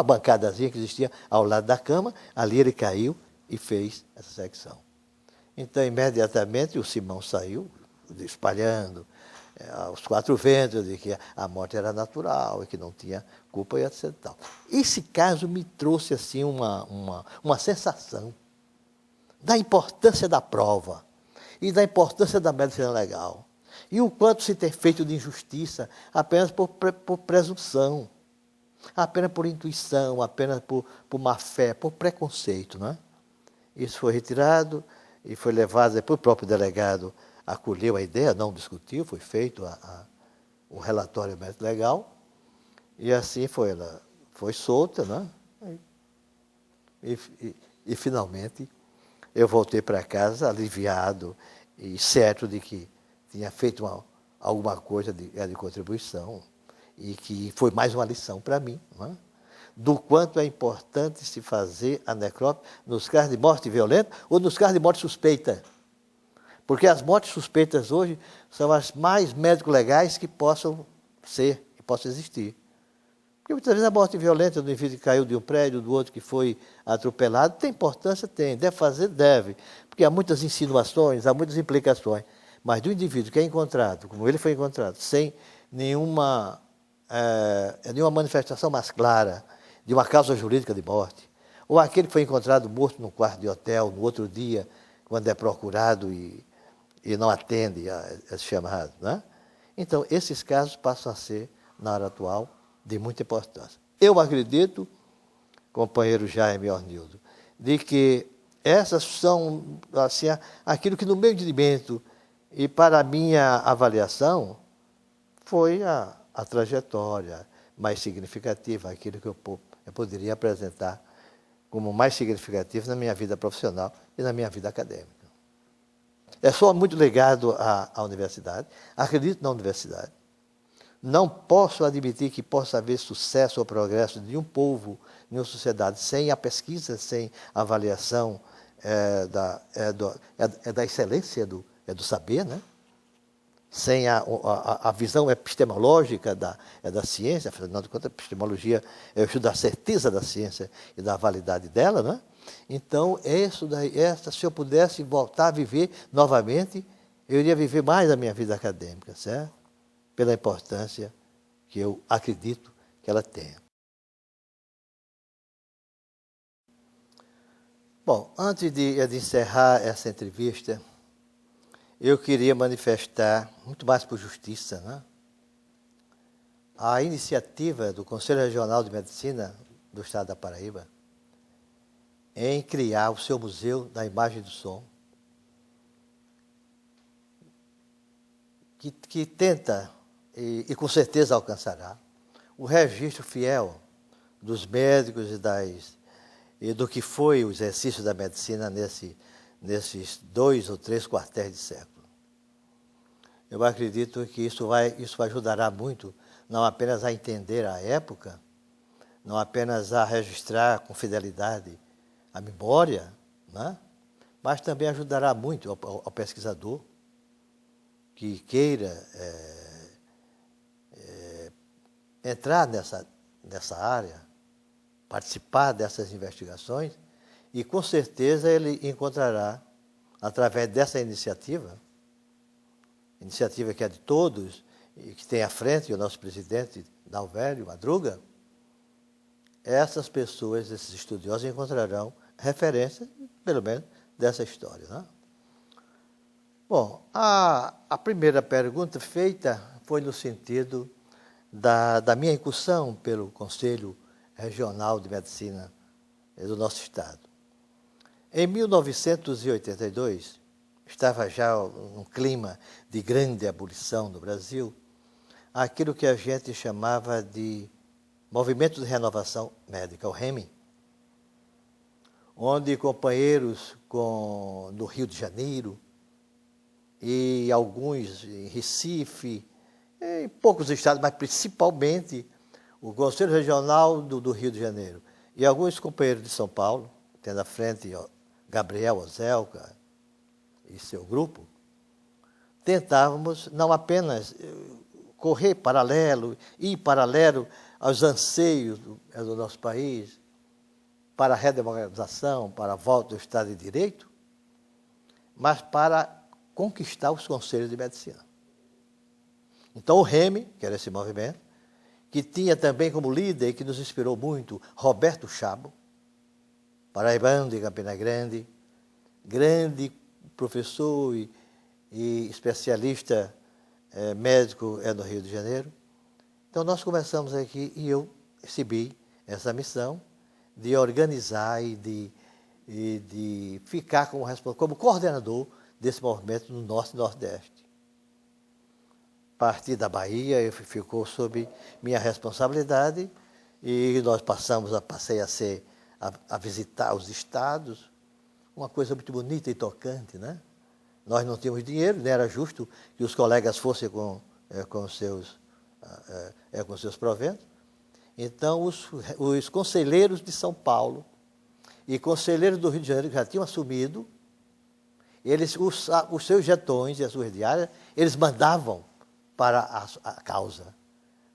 bancadazinha que existia ao lado da cama. Ali ele caiu e fez essa secção. Então, imediatamente, o Simão saiu, espalhando aos 4 ventos, de que a morte era natural e que não tinha culpa e etc. Esse caso me trouxe assim, uma sensação da importância da prova e da importância da medicina legal. E o quanto se tem feito de injustiça apenas por presunção, apenas por intuição, apenas por má-fé, por preconceito, né? Isso foi retirado e foi levado, depois o próprio delegado acolheu a ideia, não discutiu, foi feito o relatório médico legal, e assim ela foi solta, né? E finalmente eu voltei para casa aliviado e certo de que tinha feito alguma coisa de contribuição, e que foi mais uma lição para mim, né? Do quanto é importante se fazer a necrópsia nos casos de morte violenta ou nos casos de morte suspeita. Porque as mortes suspeitas hoje são as mais médico-legais que possam existir. Porque muitas vezes a morte violenta do indivíduo que caiu de um prédio, do outro que foi atropelado, tem importância? Tem. Deve fazer? Deve. Porque há muitas insinuações, há muitas implicações. Mas do indivíduo que é encontrado, como ele foi encontrado, sem nenhuma manifestação mais clara de uma causa jurídica de morte, ou aquele que foi encontrado morto num quarto de hotel, no outro dia, quando é procurado e não atende a esse chamado, né? Então, esses casos passam a ser, na hora atual, de muita importância. Eu acredito, companheiro Jaime Ornildo, de que essas são assim, aquilo que no meu entendimento e para a minha avaliação foi a trajetória mais significativa, aquilo que eu poderia apresentar como mais significativo na minha vida profissional e na minha vida acadêmica. Sou muito ligado à universidade, acredito na universidade. Não posso admitir que possa haver sucesso ou progresso de um povo, de uma sociedade, sem a pesquisa, sem a avaliação da excelência do saber, né? Sem a visão epistemológica da ciência. Afinal de contas, a epistemologia é o estudo da certeza da ciência e da validade dela, né? Então, se eu pudesse voltar a viver novamente, eu iria viver mais a minha vida acadêmica, certo? Pela importância que eu acredito que ela tenha. Bom, antes de encerrar essa entrevista, eu queria manifestar, muito mais por justiça, né, a iniciativa do Conselho Regional de Medicina do Estado da Paraíba em criar o seu Museu da Imagem e do Som, que tenta, e com certeza alcançará, o registro fiel dos médicos e do que foi o exercício da medicina nesses 2 ou 3 quartéis de século. Eu acredito que isso ajudará muito, não apenas a entender a época, não apenas a registrar com fidelidade a memória, né? Mas também ajudará muito ao pesquisador que queira entrar nessa área, participar dessas investigações, e com certeza ele encontrará, através dessa iniciativa que é de todos, e que tem à frente o nosso presidente, Dalvério Madruga, essas pessoas, esses estudiosos, encontrarão referência, pelo menos, dessa história, né? Bom, a primeira pergunta feita foi no sentido da minha incursão pelo Conselho Regional de Medicina do nosso Estado. Em 1982, estava já um clima de grande abolição no Brasil, aquilo que a gente chamava de Movimento de Renovação Médica, o REME, onde companheiros no Rio de Janeiro e alguns em Recife, em poucos estados, mas principalmente o Conselho Regional do Rio de Janeiro e alguns companheiros de São Paulo, tendo à frente Gabriel Ozelka e seu grupo, tentávamos não apenas correr paralelo, ir paralelo aos anseios do nosso país para a redemocratização, para a volta do Estado de Direito, mas para conquistar os conselhos de medicina. Então o REME, que era esse movimento, que tinha também como líder, que nos inspirou muito, Roberto Chabo, paraibano de Campina Grande, grande professor e especialista médico no Rio de Janeiro. Então nós começamos aqui e eu recebi essa missão de organizar e de ficar como coordenador desse movimento no Norte e Nordeste. A partir da Bahia, ficou sob minha responsabilidade e nós passei a visitar os estados, uma coisa muito bonita e tocante, né? Nós não tínhamos dinheiro, nem era justo que os colegas fossem com seus proventos. Então, os conselheiros de São Paulo e conselheiros do Rio de Janeiro, que já tinham assumido, os seus jetões e as suas diárias, eles mandavam para a causa,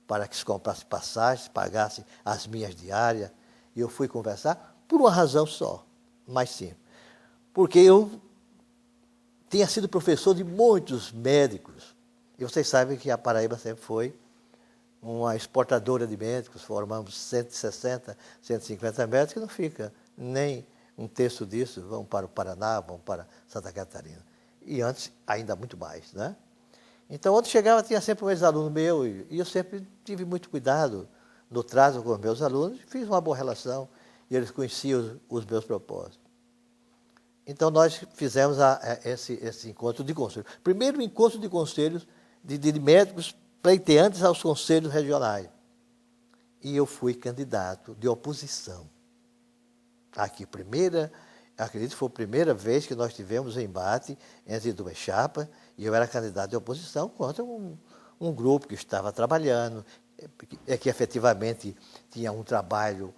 para que se comprasse passagens, pagasse as minhas diárias. E eu fui conversar por uma razão só, mais simples. Porque eu tinha sido professor de muitos médicos. E vocês sabem que a Paraíba sempre foi uma exportadora de médicos, formamos 160, 150 médicos, que não fica nem um terço disso, vão para o Paraná, vão para Santa Catarina. E antes, ainda muito mais, né? Então, onde chegava, tinha sempre um ex-aluno meu, e eu sempre tive muito cuidado no trato com os meus alunos, fiz uma boa relação, e eles conheciam os meus propósitos. Então, nós fizemos esse encontro de conselhos. Primeiro encontro de conselhos de médicos pleiteantes aos conselhos regionais. E eu fui candidato de oposição. Aqui, acredito que foi a primeira vez que nós tivemos um embate entre duas chapas, e eu era candidato de oposição contra um grupo que estava trabalhando, que efetivamente tinha um trabalho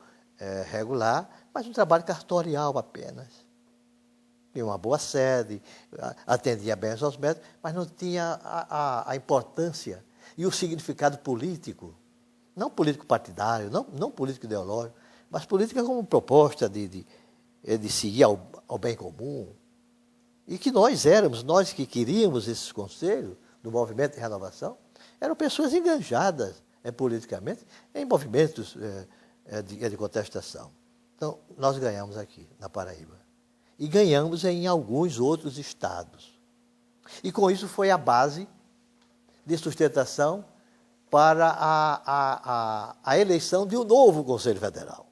regular, mas um trabalho cartorial apenas. Tinha uma boa sede, atendia bem aos médicos, mas não tinha a importância e o significado político, não político partidário, não político ideológico, mas política como proposta de seguir ao bem comum. E que nós que queríamos esses conselhos do movimento de renovação, eram pessoas enganjadas politicamente em movimentos de contestação. Então, nós ganhamos aqui, na Paraíba. E ganhamos em alguns outros estados. E com isso foi a base de sustentação para a eleição de um novo Conselho Federal.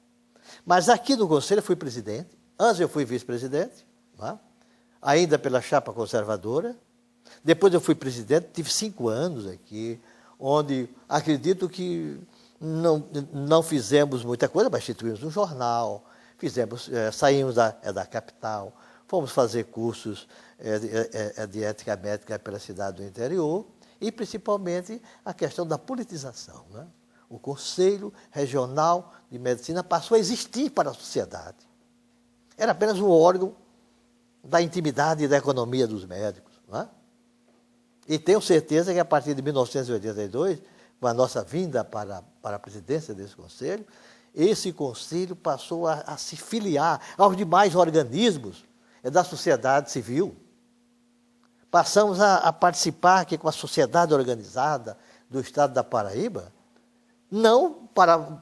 Mas aqui no Conselho eu fui presidente, antes eu fui vice-presidente, ainda pela chapa conservadora, depois eu fui presidente, tive 5 anos aqui, onde acredito que não fizemos muita coisa, mas instituímos um jornal, saímos da capital, fomos fazer cursos de ética médica pela cidade do interior e, principalmente, a questão da politização. Né? O Conselho Regional de Medicina passou a existir para a sociedade. Era apenas um órgão da intimidade e da economia dos médicos. Né? E tenho certeza que, a partir de 1982, com a nossa vinda para a presidência desse Conselho, esse Conselho passou a se filiar aos demais organismos da sociedade civil. Passamos a participar aqui com a sociedade organizada do Estado da Paraíba, não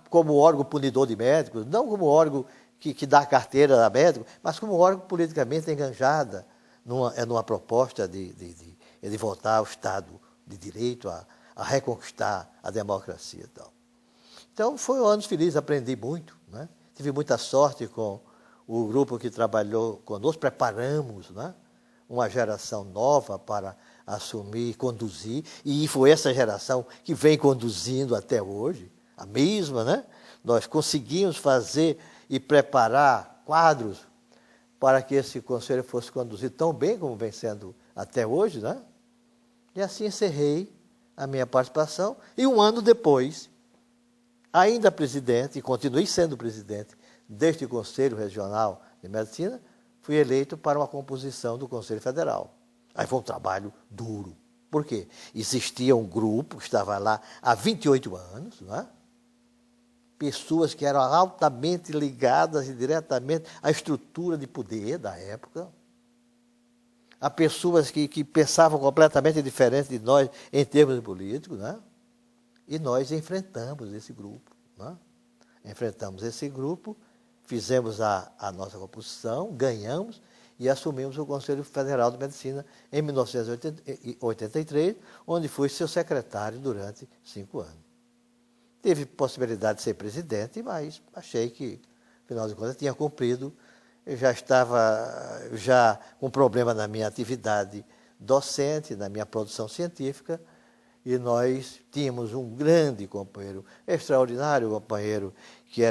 como órgão punidor de médicos, não como órgão que dá carteira a médico, mas como órgão politicamente enganjada numa proposta de voltar ao Estado de Direito, a reconquistar a democracia e tal. Então, foi um ano feliz, aprendi muito. Né? Tive muita sorte com o grupo que trabalhou conosco, preparamos uma geração nova para assumir e conduzir, e foi essa geração que vem conduzindo até hoje, a mesma. Né? Nós conseguimos fazer e preparar quadros para que esse conselho fosse conduzido tão bem como vem sendo até hoje. Né? E assim encerrei a minha participação, e um ano depois, ainda presidente, e continuei sendo presidente deste Conselho Regional de Medicina, fui eleito para uma composição do Conselho Federal. Aí foi um trabalho duro. Por quê? Existia um grupo que estava lá há 28 anos, né? Pessoas que eram altamente ligadas e diretamente à estrutura de poder da época, a pessoas que pensavam completamente diferente de nós em termos políticos, né? E nós enfrentamos esse grupo. Né? Enfrentamos esse grupo, fizemos a nossa composição, ganhamos e assumimos o Conselho Federal de Medicina em 1983, onde fui seu secretário durante 5 anos. Tive possibilidade de ser presidente, mas achei que, afinal de contas, tinha cumprido. Eu já estava com problema na minha atividade docente, na minha produção científica, e nós tínhamos um grande companheiro, extraordinário companheiro, que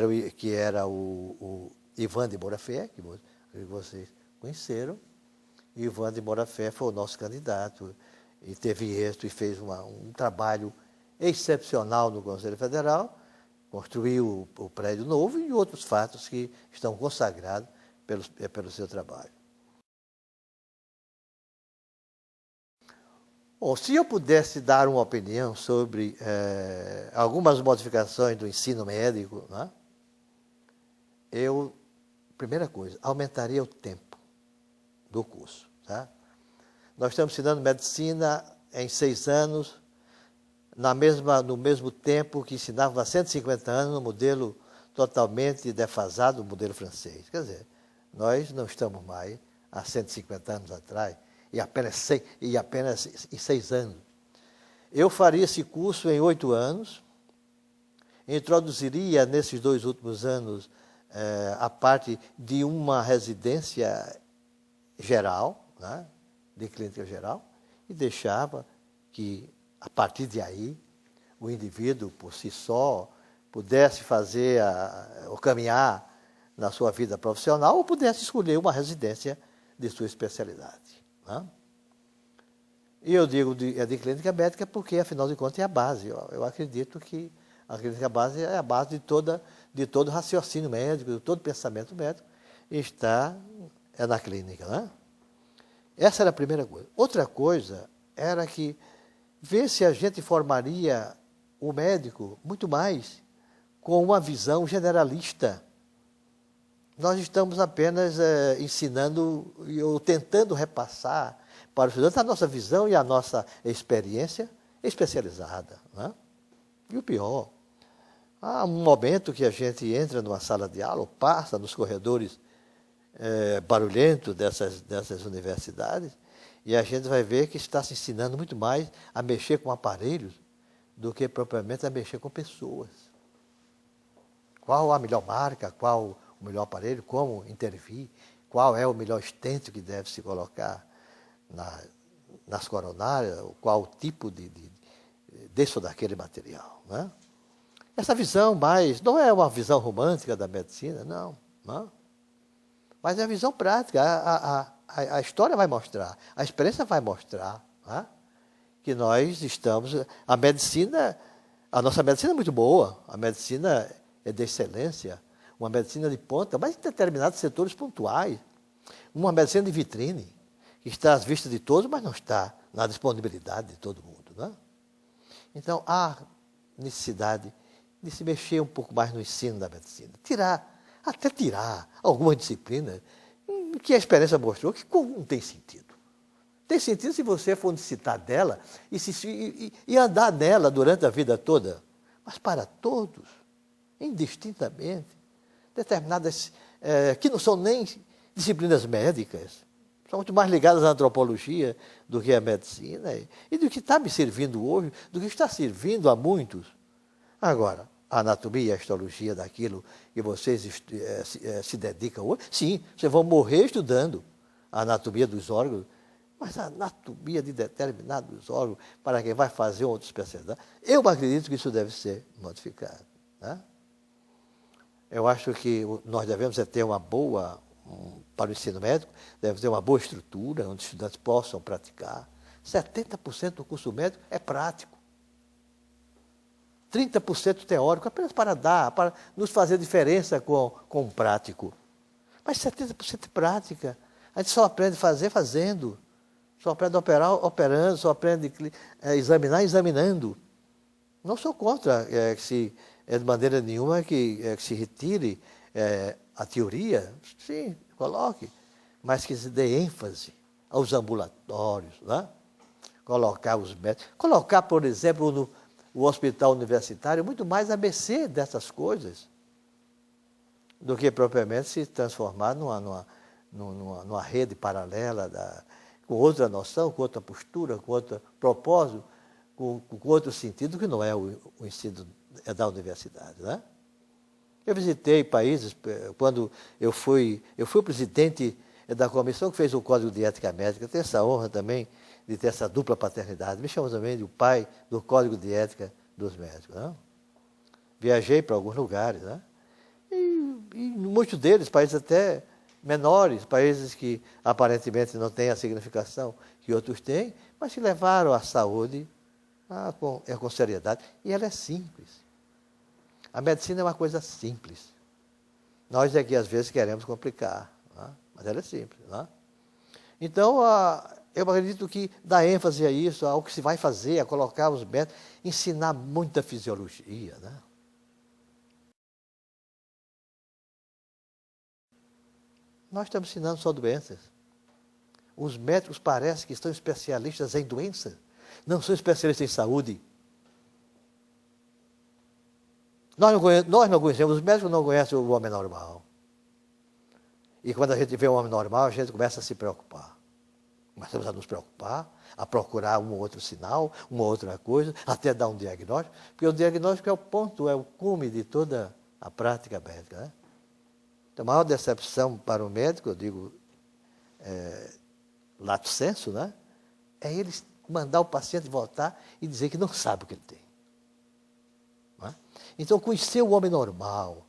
era o Ivan de Moura-Fé, que vocês conheceram. E Ivan de Moura-Fé foi o nosso candidato, e teve êxito, e fez um trabalho excepcional no Conselho Federal, construiu o prédio novo e outros fatos que estão consagrados pelo seu trabalho. Bom, se eu pudesse dar uma opinião sobre algumas modificações do ensino médico, né, primeira coisa, aumentaria o tempo do curso. Tá? Nós estamos ensinando medicina em 6 anos, no mesmo tempo que ensinávamos há 150 anos, no modelo totalmente defasado, o modelo francês. Quer dizer, nós não estamos mais há 150 anos atrás, e apenas em 6 anos. Eu faria esse curso em 8 anos, introduziria nesses 2 últimos anos a parte de uma residência geral, né, de clínica geral, e deixava que, a partir de aí, o indivíduo, por si só, pudesse fazer ou caminhar na sua vida profissional, ou pudesse escolher uma residência de sua especialidade. Né? E eu digo de clínica médica porque, afinal de contas, é a base. Eu acredito que a clínica base é a base de todo raciocínio médico, de todo pensamento médico, é na clínica. Né? Essa era a primeira coisa. Outra coisa era que ver se a gente formaria o médico muito mais com uma visão generalista. Nós estamos apenas ensinando ou tentando repassar para os estudantes a nossa visão e a nossa experiência especializada. Né? E o pior, há um momento que a gente entra numa sala de aula, ou passa nos corredores barulhentos dessas universidades, e a gente vai ver que está se ensinando muito mais a mexer com aparelhos do que propriamente a mexer com pessoas. Qual a melhor marca, qual o melhor aparelho, como intervir, qual é o melhor estente que deve se colocar nas coronárias, qual o tipo desse ou daquele material. Né? Essa visão não é uma visão romântica da medicina, não. Mas é a visão prática. A história vai mostrar, a experiência vai mostrar, né? Que nós estamos... A nossa medicina é muito boa, a medicina é de excelência, uma medicina de ponta, mas em determinados setores pontuais. Uma medicina de vitrine, que está às vistas de todos, mas não está na disponibilidade de todo mundo. Né? Então, há necessidade de se mexer um pouco mais no ensino da medicina. Até tirar alguma disciplina que a experiência mostrou que não tem sentido. Tem sentido se você for necessitar dela e andar nela durante a vida toda. Mas para todos, indistintamente, determinadas, que não são nem disciplinas médicas, são muito mais ligadas à antropologia do que à medicina, e do que está me servindo hoje, do que está servindo a muitos. Agora, a anatomia e a histologia daquilo que vocês se dedicam hoje, sim, vocês vão morrer estudando a anatomia dos órgãos, mas a anatomia de determinados órgãos, para quem vai fazer outra especialidade, eu acredito que isso deve ser modificado. Né? Eu acho que nós devemos ter uma boa, para o ensino médico, deve ter uma boa estrutura, onde os estudantes possam praticar. 70% do curso médico é prático. 30% teórico, apenas para nos fazer diferença com o prático. Mas 70% é prática. A gente só aprende a fazer fazendo. Só aprende a operar operando, só aprende a examinar examinando. Não sou contra de maneira nenhuma que se retire a teoria, sim, coloque, mas que se dê ênfase aos ambulatórios, né? Colocar os médicos, colocar, por exemplo, o hospital universitário muito mais à mercê dessas coisas do que propriamente se transformar numa rede paralela com outra noção, com outra postura, com outro propósito, com outro sentido, que não é o ensino da universidade. Né? Eu visitei países, quando eu fui o presidente da comissão que fez o Código de Ética Médica, tenho essa honra também de ter essa dupla paternidade, me chamam também de o pai do Código de Ética dos médicos. Né? Viajei para alguns lugares, né? E muitos deles, países até menores, países que aparentemente não têm a significação que outros têm, mas que levaram a saúde com seriedade. E ela é simples. A medicina é uma coisa simples. Nós é que às vezes queremos complicar, né? Mas ela é simples. Né? Então, eu acredito que dá ênfase a isso, ao que se vai fazer, a colocar os métodos, ensinar muita fisiologia. Né? Nós estamos ensinando só doenças. Os médicos parecem que são especialistas em doenças, não são especialistas em saúde. Nós não conhecemos, os médicos não conhecem o homem normal. E quando a gente vê o homem normal, a gente começa a se preocupar. Começamos a nos preocupar, a procurar um ou outro sinal, uma outra coisa, até dar um diagnóstico, porque o diagnóstico é o ponto, é o cume de toda a prática médica. Né? Então, a maior decepção para o médico, eu digo, lato sensu, né? É ele mandar o paciente voltar e dizer que não sabe o que ele tem. Não é? Então, conhecer o homem normal,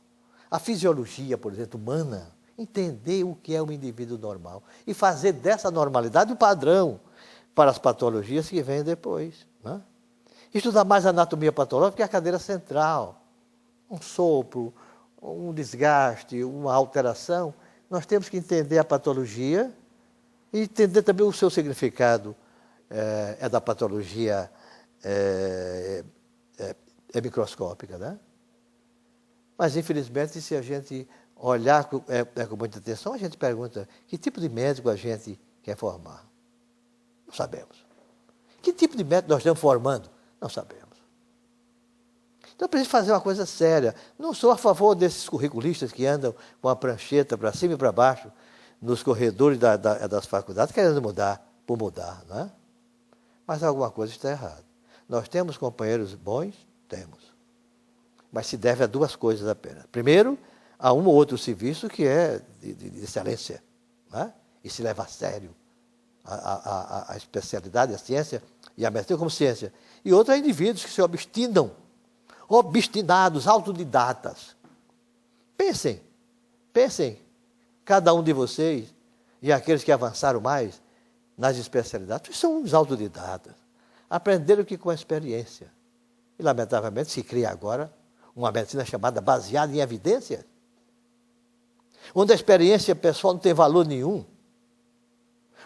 a fisiologia, por exemplo, humana, entender o que é um indivíduo normal e fazer dessa normalidade um padrão para as patologias que vêm depois. Né? Estudar mais a anatomia patológica, que é a cadeira central. Um sopro, um desgaste, uma alteração. Nós temos que entender a patologia e entender também o seu significado da patologia microscópica, né? Mas, infelizmente, se a gente olhar com muita atenção, a gente pergunta que tipo de médico a gente quer formar. Não sabemos. Que tipo de médico nós estamos formando? Não sabemos. Então, é preciso fazer uma coisa séria. Não sou a favor desses curriculistas que andam com a prancheta para cima e para baixo nos corredores das faculdades, querendo mudar, por mudar, não é? Mas alguma coisa está errada. Nós temos companheiros bons? Temos. Mas se deve a duas coisas apenas. Primeiro, a um ou outro serviço que é de excelência, né? E se leva a sério a especialidade, a ciência e a medicina como ciência. E outro é indivíduos que se obstinam, obstinados, autodidatas. Pensem, cada um de vocês e aqueles que avançaram mais nas especialidades, são uns autodidatas. Aprenderam que com a experiência. E, lamentavelmente, se cria agora uma medicina chamada baseada em evidências, onde a experiência pessoal não tem valor nenhum,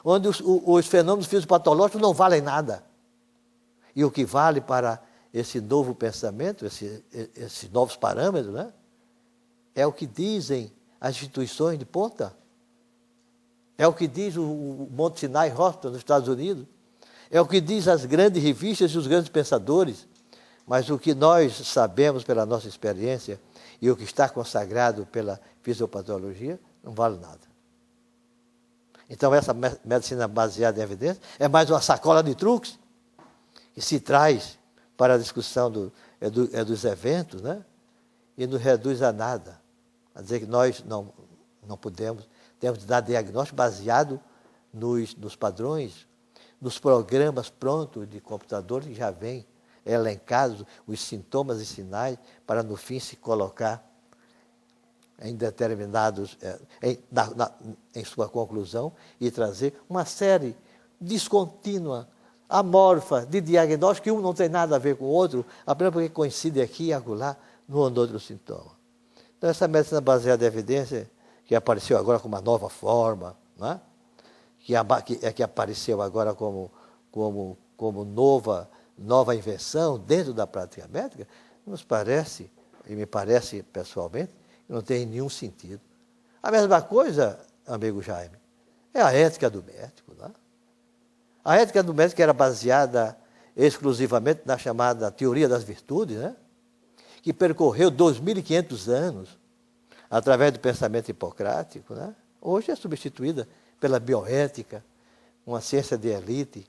onde os fenômenos fisiopatológicos não valem nada. E o que vale para esse novo pensamento, esses novos parâmetros, né, é o que dizem as instituições de ponta, é o que diz o Mount Sinai Hospital nos Estados Unidos, é o que diz as grandes revistas e os grandes pensadores. Mas o que nós sabemos pela nossa experiência e o que está consagrado pela fisiopatologia não vale nada. Então, essa medicina baseada em evidência é mais uma sacola de truques que se traz para a discussão dos eventos, né? E nos reduz a nada. A dizer que nós não podemos, temos de dar diagnóstico baseado nos padrões, nos programas prontos de computador que já vêm elencados os sintomas e sinais para, no fim, se colocar em determinados, em sua conclusão e trazer uma série descontínua, amorfa, de diagnóstico, que um não tem nada a ver com o outro, apenas porque coincide aqui e acolá no outro sintoma. Então, essa medicina baseada em evidência, que apareceu agora com uma nova forma, né? que apareceu agora como nova invenção dentro da prática médica, nos parece, e me parece pessoalmente, que não tem nenhum sentido. A mesma coisa, amigo Jaime, é a ética do médico. Né? A ética do médico era baseada exclusivamente na chamada teoria das virtudes, né? Que percorreu 2.500 anos através do pensamento hipocrático. Né? Hoje é substituída pela bioética, uma ciência de elite.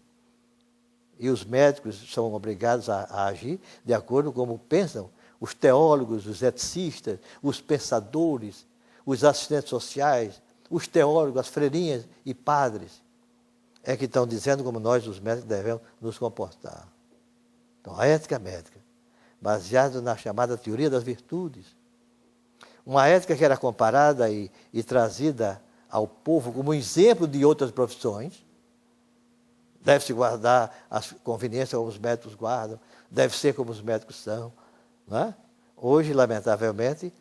E os médicos são obrigados a agir de acordo com como pensam os teólogos, os eticistas, os pensadores, os assistentes sociais, os teólogos, as freirinhas e padres, é que estão dizendo como nós, os médicos, devemos nos comportar. Então, a ética médica, baseada na chamada teoria das virtudes, uma ética que era comparada e trazida ao povo como exemplo de outras profissões. Deve-se guardar as conveniências como os médicos guardam, deve ser como os médicos são. Não é? Hoje, lamentavelmente,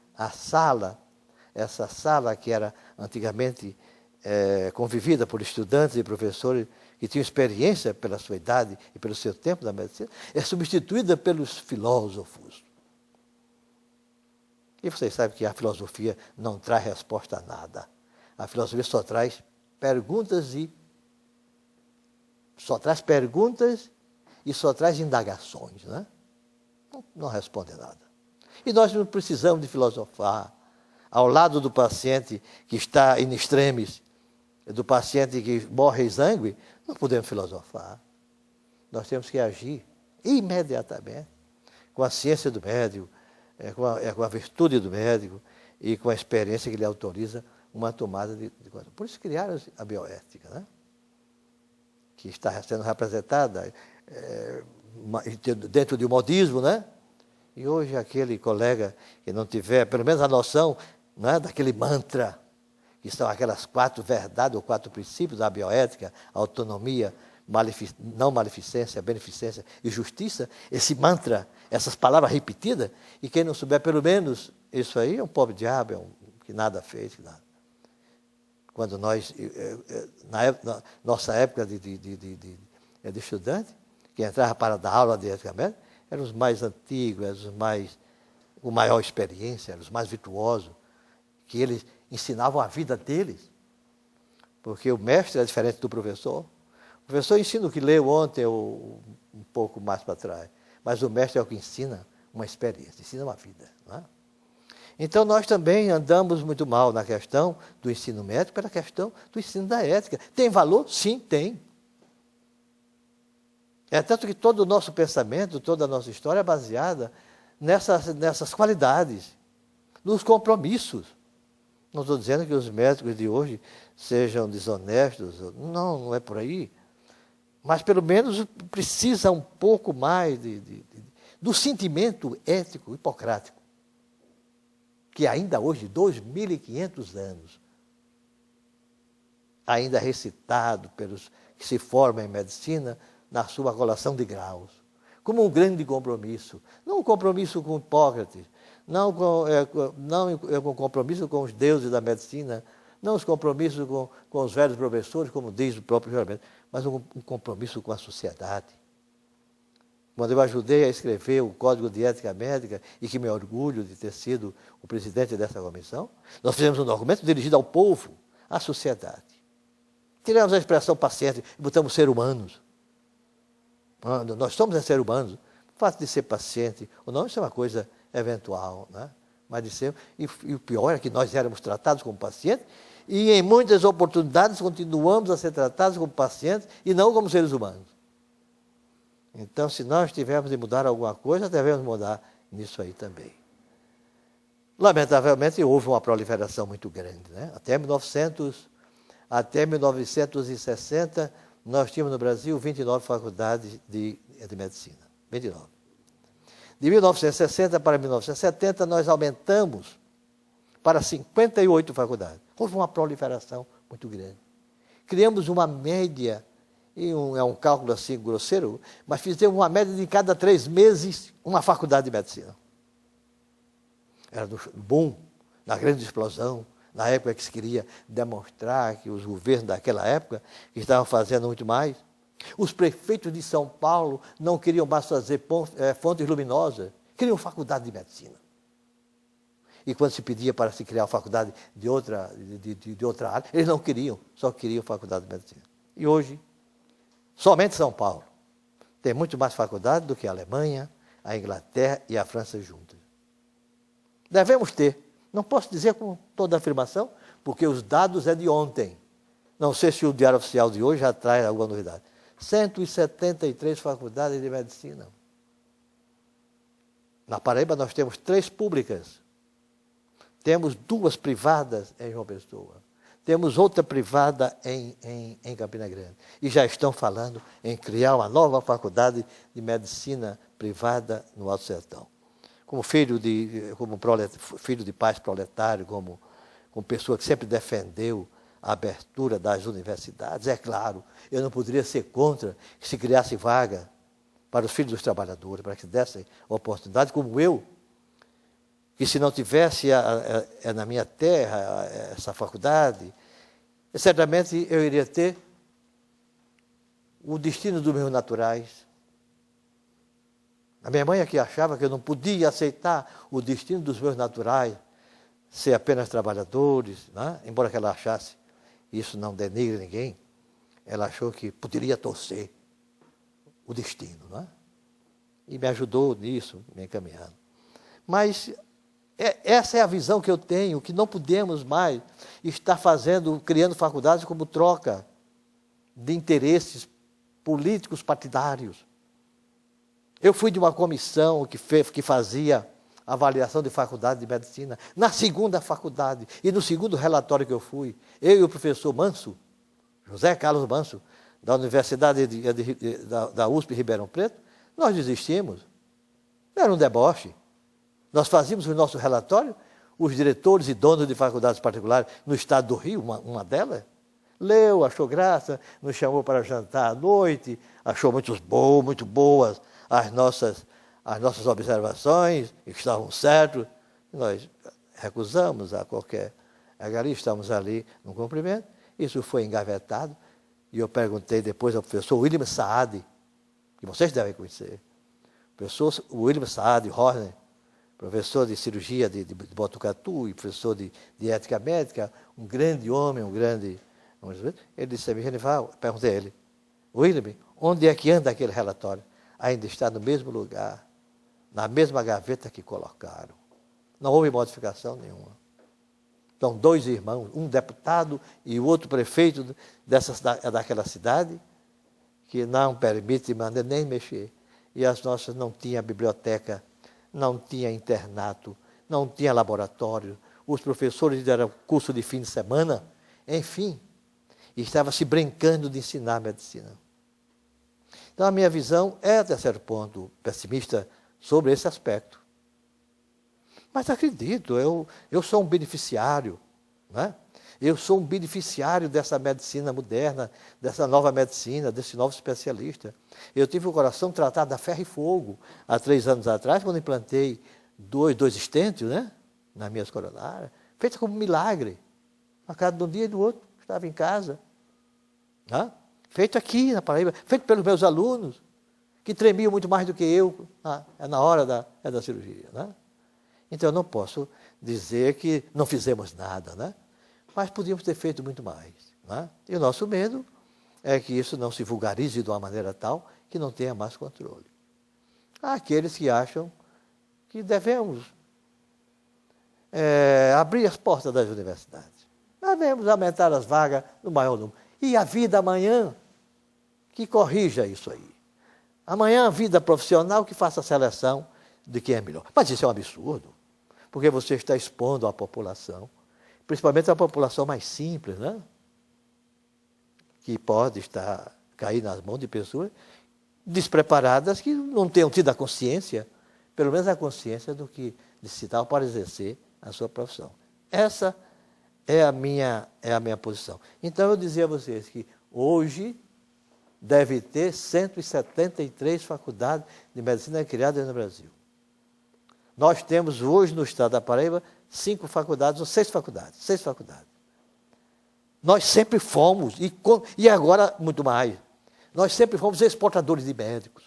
essa sala que era antigamente convivida por estudantes e professores que tinham experiência pela sua idade e pelo seu tempo da medicina, é substituída pelos filósofos. E vocês sabem que a filosofia não traz resposta a nada. A filosofia só traz perguntas e só traz indagações, né? Não responde nada. E nós não precisamos de filosofar. Ao lado do paciente que está in extremis, do paciente que morre exangue, não podemos filosofar. Nós temos que agir imediatamente com a ciência do médico, com a virtude do médico e com a experiência que lhe autoriza uma tomada de conta. Por isso criaram a bioética, né? Que está sendo representada dentro de um modismo, né? E hoje aquele colega que não tiver, pelo menos a noção, né, daquele mantra, que são aquelas 4 verdades ou 4 princípios da bioética, autonomia, não maleficência, beneficência e justiça, esse mantra, essas palavras repetidas, e quem não souber pelo menos isso aí é um pobre diabo, que nada fez, que nada. Quando nós, na nossa época de estudante, que entrava para dar aula de ética médica, eram os mais antigos, eram os mais, com maior experiência, eram os mais virtuosos, que eles ensinavam a vida deles. Porque o mestre é diferente do professor. O professor ensina o que leu ontem ou um pouco mais para trás, mas o mestre é o que ensina uma experiência, ensina uma vida. Não é? Então, nós também andamos muito mal na questão do ensino médico pela questão do ensino da ética. Tem valor? Sim, tem. É tanto que todo o nosso pensamento, toda a nossa história é baseada nessas qualidades, nos compromissos. Não estou dizendo que os médicos de hoje sejam desonestos, não é por aí. Mas, pelo menos, precisa um pouco mais do sentimento ético hipocrático, que ainda hoje, 2.500 anos, ainda é recitado pelos que se formam em medicina na sua colação de graus, como um grande compromisso. Não um compromisso com Hipócrates, não com compromisso com os deuses da medicina, não os compromissos com os velhos professores, como diz o próprio juramento, mas um compromisso com a sociedade. Quando eu ajudei a escrever o Código de Ética Médica, e que me orgulho de ter sido o presidente dessa comissão, nós fizemos um documento dirigido ao povo, à sociedade. Tiramos a expressão paciente e botamos ser humanos. Nós somos seres humanos. O fato de ser paciente ou não, isso é uma coisa eventual, né? Mas de ser, e o pior é que nós éramos tratados como pacientes e em muitas oportunidades continuamos a ser tratados como pacientes e não como seres humanos. Então, se nós tivermos de mudar alguma coisa, devemos mudar nisso aí também. Lamentavelmente, houve uma proliferação muito grande, né? Até 1960, nós tínhamos no Brasil 29 faculdades de medicina. 29. De 1960 para 1970, nós aumentamos para 58 faculdades. Houve uma proliferação muito grande. Criamos uma média, e é um cálculo assim grosseiro, mas fizemos uma média de cada 3 meses uma faculdade de medicina. Era do boom, na grande explosão, na época que se queria demonstrar que os governos daquela época estavam fazendo muito mais. Os prefeitos de São Paulo não queriam mais fazer fontes luminosas, queriam faculdade de medicina. E quando se pedia para se criar uma faculdade de outra área, eles não queriam, só queriam faculdade de medicina. E hoje, somente São Paulo tem muito mais faculdade do que a Alemanha, a Inglaterra e a França juntas. Devemos ter. Não posso dizer com toda a afirmação, porque os dados é de ontem. Não sei se o Diário Oficial de hoje já traz alguma novidade. 173 faculdades de medicina. Na Paraíba nós temos 3 públicas. Temos 2 privadas em João Pessoa. Temos outra privada em Campina Grande. E já estão falando em criar uma nova faculdade de medicina privada no Alto Sertão. Como filho de pais proletários, como pessoa que sempre defendeu a abertura das universidades, é claro, eu não poderia ser contra que se criasse vaga para os filhos dos trabalhadores, para que se dessem oportunidade, como eu, que se não tivesse na minha terra essa faculdade, certamente eu iria ter o destino dos meus naturais. A minha mãe aqui achava que eu não podia aceitar o destino dos meus naturais, ser apenas trabalhadores, né? Embora que ela achasse, isso não denigre ninguém, ela achou que poderia torcer o destino, né? E me ajudou nisso, me encaminhando. Mas essa é a visão que eu tenho, que não podemos mais estar criando faculdades como troca de interesses políticos partidários. Eu fui de uma comissão que fazia avaliação de faculdade de medicina, na segunda faculdade, e no segundo relatório que eu fui, eu e o professor Manso, José Carlos Manso, da Universidade da USP Ribeirão Preto, nós desistimos. Era um deboche. Nós fazíamos o nosso relatório, os diretores e donos de faculdades particulares no estado do Rio, uma delas, leu, achou graça, nos chamou para jantar à noite, achou muito boas as nossas observações, e que estavam certos. Nós recusamos a qualquer agaria, estamos ali no cumprimento. Isso foi engavetado, e eu perguntei depois ao professor William Saad, que vocês devem conhecer, professor William Saad Horner, professor de cirurgia de Botucatu e professor de ética médica, um grande homem, ele disse a mim, Genival, perguntei a ele, William, onde é que anda aquele relatório? Ainda está no mesmo lugar, na mesma gaveta que colocaram. Não houve modificação nenhuma. São dois irmãos, um deputado e o outro prefeito daquela cidade, que não permite de maneira nem mexer. E as nossas não tinham biblioteca, não tinha internato, não tinha laboratório. Os professores deram curso de fim de semana, enfim, e estava se brincando de ensinar medicina. Então, a minha visão é, até certo ponto, pessimista sobre esse aspecto. Mas acredito, eu sou um beneficiário, né? Eu sou um beneficiário dessa medicina moderna, dessa nova medicina, desse novo especialista. Eu tive o coração tratado a ferro e fogo há 3 anos atrás, quando implantei dois estentes, né, nas minhas coronárias, feito como um milagre. A cada um dia e do outro, estava em casa. Né? Feito aqui na Paraíba, feito pelos meus alunos, que tremiam muito mais do que eu na hora da cirurgia. Né? Então, eu não posso dizer que não fizemos nada, né? Mas podíamos ter feito muito mais. Né? E o nosso medo é que isso não se vulgarize de uma maneira tal que não tenha mais controle. Há aqueles que acham que devemos abrir as portas das universidades. Devemos aumentar as vagas no maior número. E a vida amanhã que corrija isso aí. Amanhã a vida profissional que faça a seleção de quem é melhor. Mas isso é um absurdo, porque você está expondo a população, principalmente a população mais simples, né? Que pode cair nas mãos de pessoas despreparadas que não tenham tido a consciência, pelo menos a consciência de se tal para exercer a sua profissão. Essa é a minha posição. Então, eu dizia a vocês que hoje deve ter 173 faculdades de medicina criadas no Brasil. Nós temos hoje no estado da Paraíba 5 faculdades ou 6 faculdades. 6 faculdades. Nós sempre fomos, e agora muito mais, nós sempre fomos exportadores de médicos.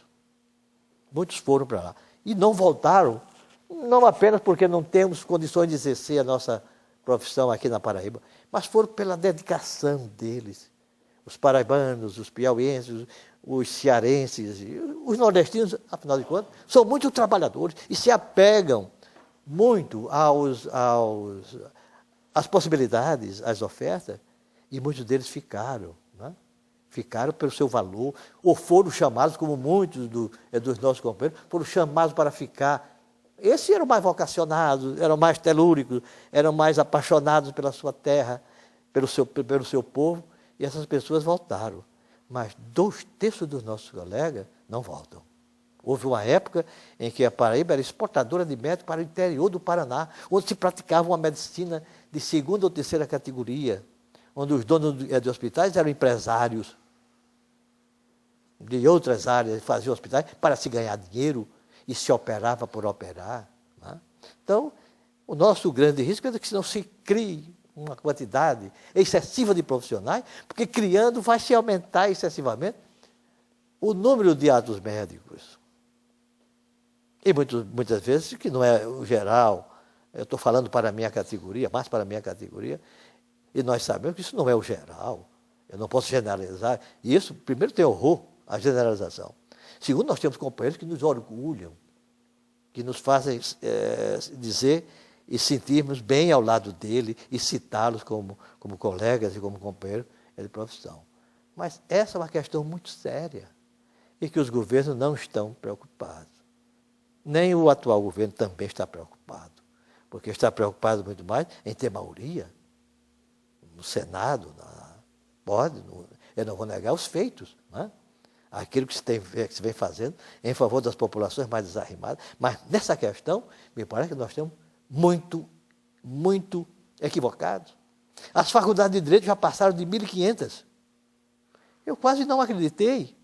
Muitos foram para lá. E não voltaram, não apenas porque não temos condições de exercer a nossa profissão aqui na Paraíba, mas foram pela dedicação deles. Os paraibanos, os piauienses, os cearenses, os nordestinos, afinal de contas, são muito trabalhadores e se apegam muito às possibilidades, às ofertas, e muitos deles ficaram. Né? Ficaram pelo seu valor, ou foram chamados, como muitos dos nossos companheiros, foram chamados para ficar. Esses eram mais vocacionados, eram mais telúricos, eram mais apaixonados pela sua terra, pelo seu povo, e essas pessoas voltaram. Mas 2/3 dos nossos colegas não voltam. Houve uma época em que a Paraíba era exportadora de médicos para o interior do Paraná, onde se praticava uma medicina de 2ª ou 3ª categoria, onde os donos de hospitais eram empresários de outras áreas, faziam hospitais para se ganhar dinheiro e se operava por operar. Né? Então, o nosso grande risco é que não se crie uma quantidade excessiva de profissionais, porque criando vai se aumentar excessivamente o número de atos médicos. E muitas vezes, que não é o geral, eu estou falando para a minha categoria, mais para a minha categoria, e nós sabemos que isso não é o geral. Eu não posso generalizar. E isso, primeiro, tem horror à generalização. Segundo, nós temos companheiros que nos orgulham, que nos fazem dizer e sentirmos bem ao lado dele e citá-los como colegas e como companheiros de profissão. Mas essa é uma questão muito séria e que os governos não estão preocupados. nem o atual governo também está preocupado, porque está preocupado muito mais em ter maioria no Senado, eu não vou negar os feitos, né? Aquilo que se vem fazendo em favor das populações mais desarrimadas, mas nessa questão, me parece que nós estamos muito equivocados. As faculdades de Direito já passaram de 1.500. Eu quase não acreditei.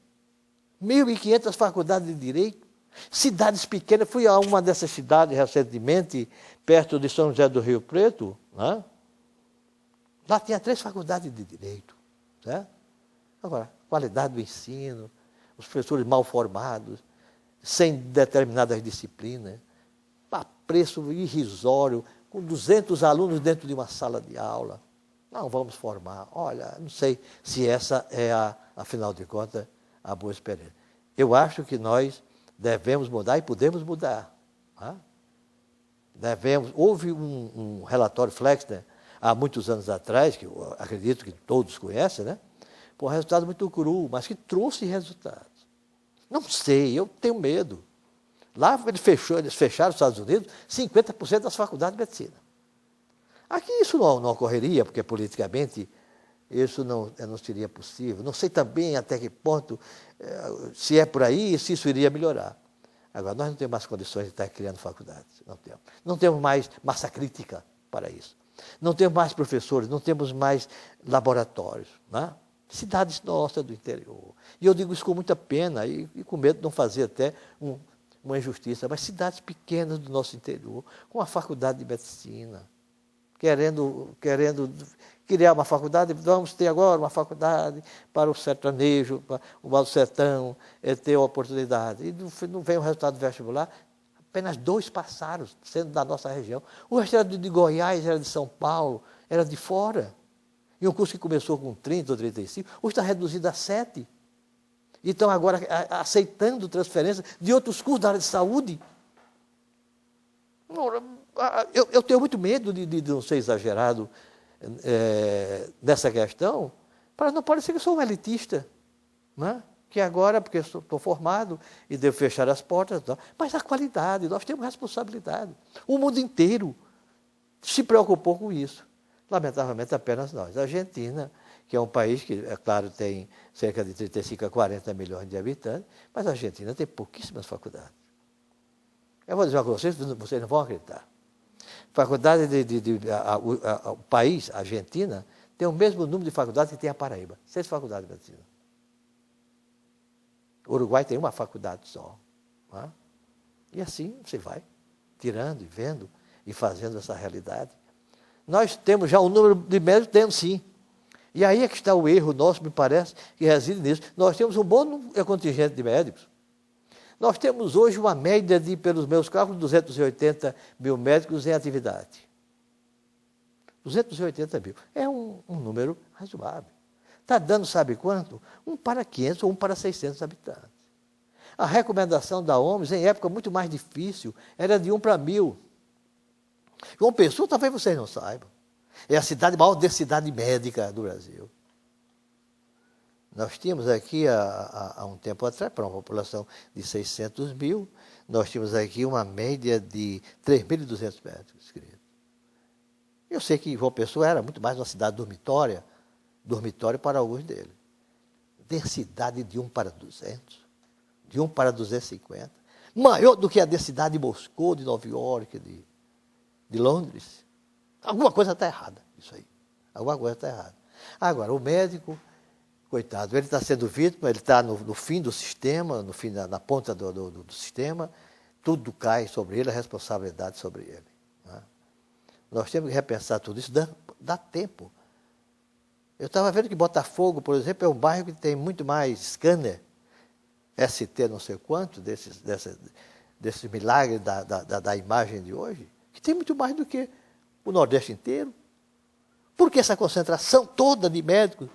1.500 faculdades de Direito. Cidades pequenas. Fui a uma dessas cidades recentemente, perto de São José do Rio Preto. Né? Lá tinha 3 faculdades de Direito. Certo? Agora, qualidade do ensino, os professores mal formados, sem determinadas disciplinas, a preço irrisório, com 200 alunos dentro de uma sala de aula. Não vamos formar. Olha, não sei se essa é, afinal de contas, a boa experiência. Eu acho que nós devemos mudar e podemos mudar. Tá? Houve um relatório Flexner, há muitos anos atrás, que eu acredito que todos conhecem, né? Por um resultado muito cru, mas que trouxe resultados. Não sei, eu tenho medo. Lá eles fecharam nos Estados Unidos 50% das faculdades de medicina. Aqui isso não ocorreria, porque politicamente isso não seria possível. Não sei também até que ponto, se é por aí, se isso iria melhorar. Agora, nós não temos mais condições de estar criando faculdades. Não temos. Não temos mais massa crítica para isso. Não temos mais professores, não temos mais laboratórios. Né? Cidades nossas do interior. E eu digo isso com muita pena e com medo de não fazer até uma injustiça, mas cidades pequenas do nosso interior, com a faculdade de medicina, querendo criar uma faculdade, vamos ter agora uma faculdade para o sertanejo, para o Alto Sertão, ter a oportunidade. E não vem o resultado do vestibular, apenas 2 passaram, sendo da nossa região. O resto era de Goiás, era de São Paulo, era de fora. E um curso que começou com 30 ou 35, hoje está reduzido a 7. E estão agora aceitando transferência de outros cursos da área de saúde. Eu tenho muito medo de não ser exagerado nessa questão, para não parecer que eu sou um elitista. Né? Que agora, porque estou formado e devo fechar as portas, mas a qualidade, nós temos responsabilidade. O mundo inteiro se preocupou com isso. Lamentavelmente, apenas nós. A Argentina, que é um país que, é claro, tem cerca de 35 a 40 milhões de habitantes, mas a Argentina tem pouquíssimas faculdades. Eu vou dizer uma coisa para vocês não vão acreditar. Faculdade o país, a Argentina, tem o mesmo número de faculdades que tem a Paraíba. 6 faculdades de medicina. O Uruguai tem uma faculdade só. Né? E assim você vai tirando e vendo e fazendo essa realidade. Nós temos já um número de médicos, temos sim. E aí é que está o erro nosso, me parece, que reside nisso. Nós temos um bom contingente de médicos. Nós temos hoje uma média de, pelos meus cálculos, 280 mil médicos em atividade. 280 mil. É um número razoável. Está dando, sabe quanto? 1 para 500 ou 1 para 600 habitantes. A recomendação da OMS, em época muito mais difícil, era de 1 para 1.000. João Pessoa, talvez vocês não saibam, é a maior densidade médica do Brasil. Nós tínhamos aqui, há um tempo atrás, para uma população de 600 mil, nós tínhamos aqui uma média de 3.200 médicos inscritos. Eu sei que João Pessoa era muito mais uma cidade dormitória para alguns deles. Densidade de 1 para 200, de 1 para 250, maior do que a densidade de Moscou, de Nova York, de Londres. Alguma coisa está errada, isso aí. Alguma coisa está errada. Agora, o médico, coitado, ele está sendo vítima, ele está no fim do sistema, na ponta do sistema, tudo cai sobre ele, a responsabilidade sobre ele. Né? Nós temos que repensar tudo isso, dá tempo. Eu estava vendo que Botafogo, por exemplo, é um bairro que tem muito mais scanner, ST não sei quanto, desses milagres da imagem de hoje, que tem muito mais do que o Nordeste inteiro. Por que essa concentração toda de médicos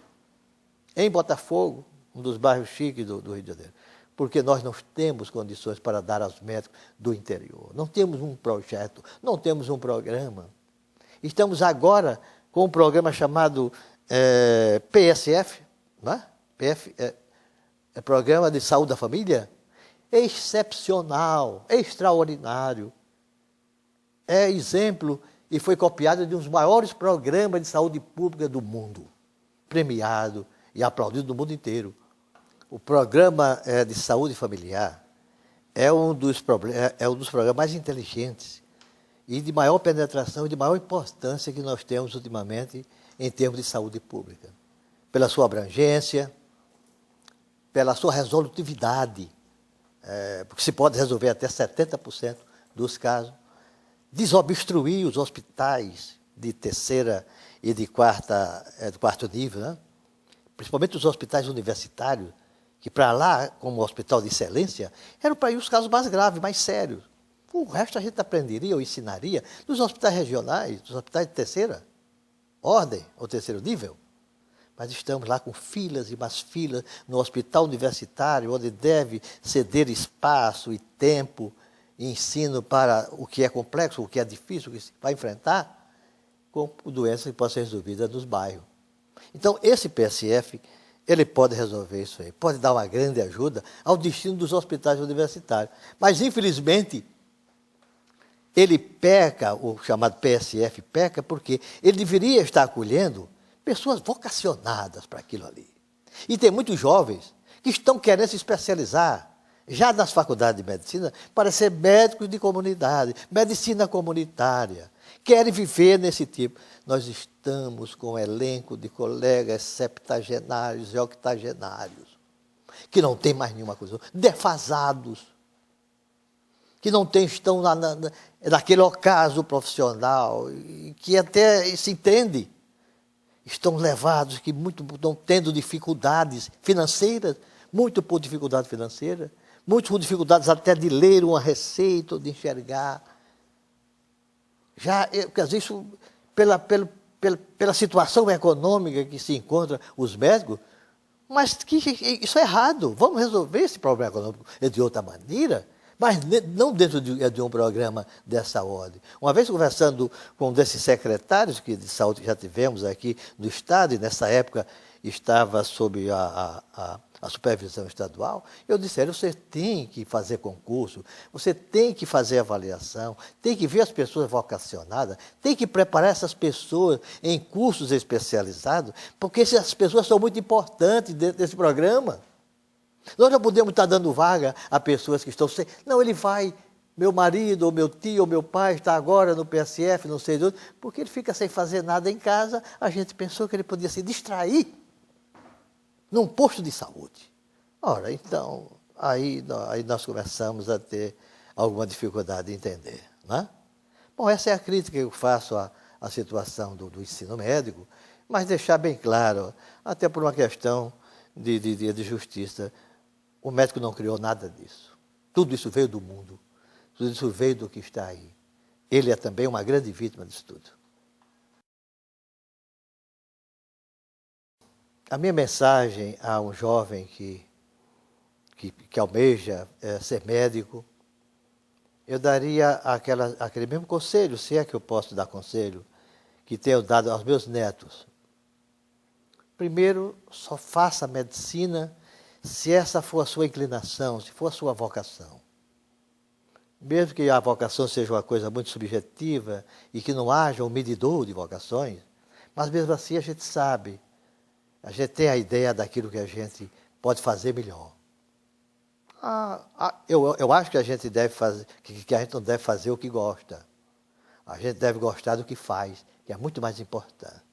em Botafogo, um dos bairros chiques do Rio de Janeiro? Porque nós não temos condições para dar aos médicos do interior. Não temos um projeto, não temos um programa. Estamos agora com um programa chamado PSF, né? Programa de Saúde da Família, excepcional, extraordinário. É exemplo e foi copiado de um dos maiores programas de saúde pública do mundo, premiado e aplaudido no mundo inteiro. O programa de saúde familiar é um dos programas mais inteligentes e de maior penetração e de maior importância que nós temos ultimamente em termos de saúde pública. Pela sua abrangência, pela sua resolutividade, porque se pode resolver até 70% dos casos, desobstruir os hospitais de terceira e de quarto nível, né? Principalmente os hospitais universitários, que para lá, como hospital de excelência, eram para ir os casos mais graves, mais sérios. O resto a gente aprenderia ou ensinaria nos hospitais regionais, nos hospitais de terceira ordem ou terceiro nível. Mas estamos lá com filas e mais filas no hospital universitário, onde deve ceder espaço e tempo e ensino para o que é complexo, o que é difícil, o que se vai enfrentar, com doenças que possam ser resolvidas nos bairros. Então, esse PSF, ele pode resolver isso aí, pode dar uma grande ajuda ao destino dos hospitais universitários. Mas, infelizmente, ele peca, o chamado PSF peca, porque ele deveria estar acolhendo pessoas vocacionadas para aquilo ali. E tem muitos jovens que estão querendo se especializar, já nas faculdades de medicina, para ser médicos de comunidade, medicina comunitária. Querem viver nesse tipo. Nós estamos com um elenco de colegas septagenários e octogenários, que não tem mais nenhuma coisa, defasados, que não estão naquele ocaso profissional, que até se entende, estão levados, que estão tendo dificuldades financeiras, muito por dificuldade financeira, muitos com dificuldades até de ler uma receita, ou de enxergar. Quer dizer, isso, pela situação econômica que se encontra os médicos, mas isso é errado. Vamos resolver esse problema econômico de outra maneira, mas não dentro de um programa dessa ordem. Uma vez conversando com um desses secretários de saúde que já tivemos aqui no Estado, e nessa época estava sob a supervisão estadual, eu disse, você tem que fazer concurso, você tem que fazer avaliação, tem que ver as pessoas vocacionadas, tem que preparar essas pessoas em cursos especializados, porque essas pessoas são muito importantes dentro desse programa. Nós não podemos estar dando vaga a pessoas que estão sem... Não, ele vai, meu marido, ou meu tio, ou meu pai está agora no PSF, não sei de onde, porque ele fica sem fazer nada em casa, a gente pensou que ele podia se distrair num posto de saúde. Ora, então, aí nós começamos a ter alguma dificuldade de entender, né? Bom, essa é a crítica que eu faço à situação do ensino médico, mas deixar bem claro, até por uma questão de justiça, o médico não criou nada disso. Tudo isso veio do mundo, tudo isso veio do que está aí. Ele é também uma grande vítima disso tudo. A minha mensagem a um jovem que almeja ser médico, eu daria aquele mesmo conselho, se é que eu posso dar conselho, que tenho dado aos meus netos. Primeiro, só faça medicina se essa for a sua inclinação, se for a sua vocação. Mesmo que a vocação seja uma coisa muito subjetiva e que não haja um medidor de vocações, mas mesmo assim a gente sabe, a gente tem a ideia daquilo que a gente pode fazer melhor. Eu acho que a gente deve fazer, que a gente não deve fazer o que gosta. A gente deve gostar do que faz, que é muito mais importante.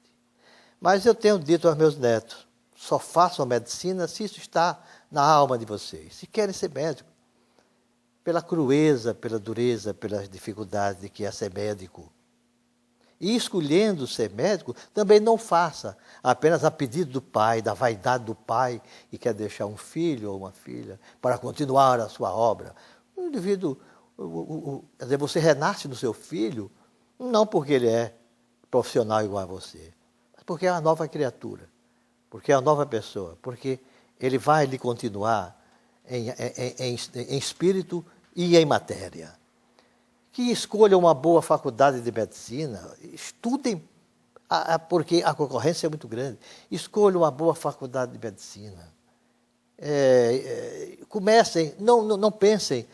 Mas eu tenho dito aos meus netos, só façam medicina se isso está na alma de vocês. Se querem ser médico, pela crueza, pela dureza, pelas dificuldades de que é ser médico. E escolhendo ser médico, também não faça apenas a pedido do pai, da vaidade do pai, que quer deixar um filho ou uma filha para continuar a sua obra. O indivíduo, quer dizer, você renasce no seu filho, não porque ele é profissional igual a você, mas porque é uma nova criatura, porque é uma nova pessoa, porque ele vai lhe continuar em espírito e em matéria. Que escolham uma boa faculdade de medicina, estudem, porque a concorrência é muito grande. Escolham uma boa faculdade de medicina. comecem, não pensem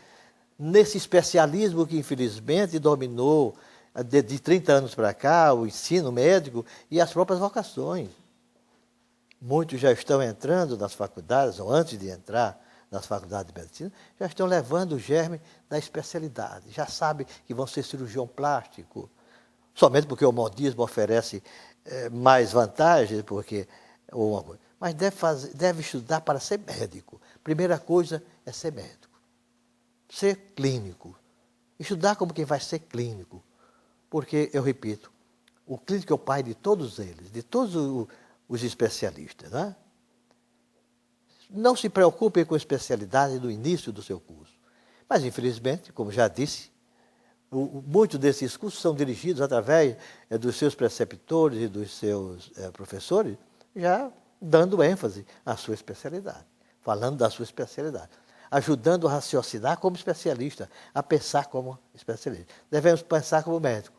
nesse especialismo que infelizmente dominou de 30 anos para cá, o ensino médico e as próprias vocações. Muitos já estão entrando nas faculdades, ou antes de entrar nas faculdades de medicina, já estão levando o germe da especialidade. Já sabem que vão ser cirurgião plástico, somente porque o modismo oferece mais vantagens, mas deve estudar para ser médico. Primeira coisa é ser médico, ser clínico. Estudar como quem vai ser clínico. Porque, eu repito, o clínico é o pai de todos eles, de todos os especialistas. Né? Não se preocupem com a especialidade no início do seu curso. Mas, infelizmente, como já disse, muitos desses cursos são dirigidos através dos seus preceptores e dos seus professores, já dando ênfase à sua especialidade, falando da sua especialidade, ajudando a raciocinar como especialista, a pensar como especialista. Devemos pensar como médico.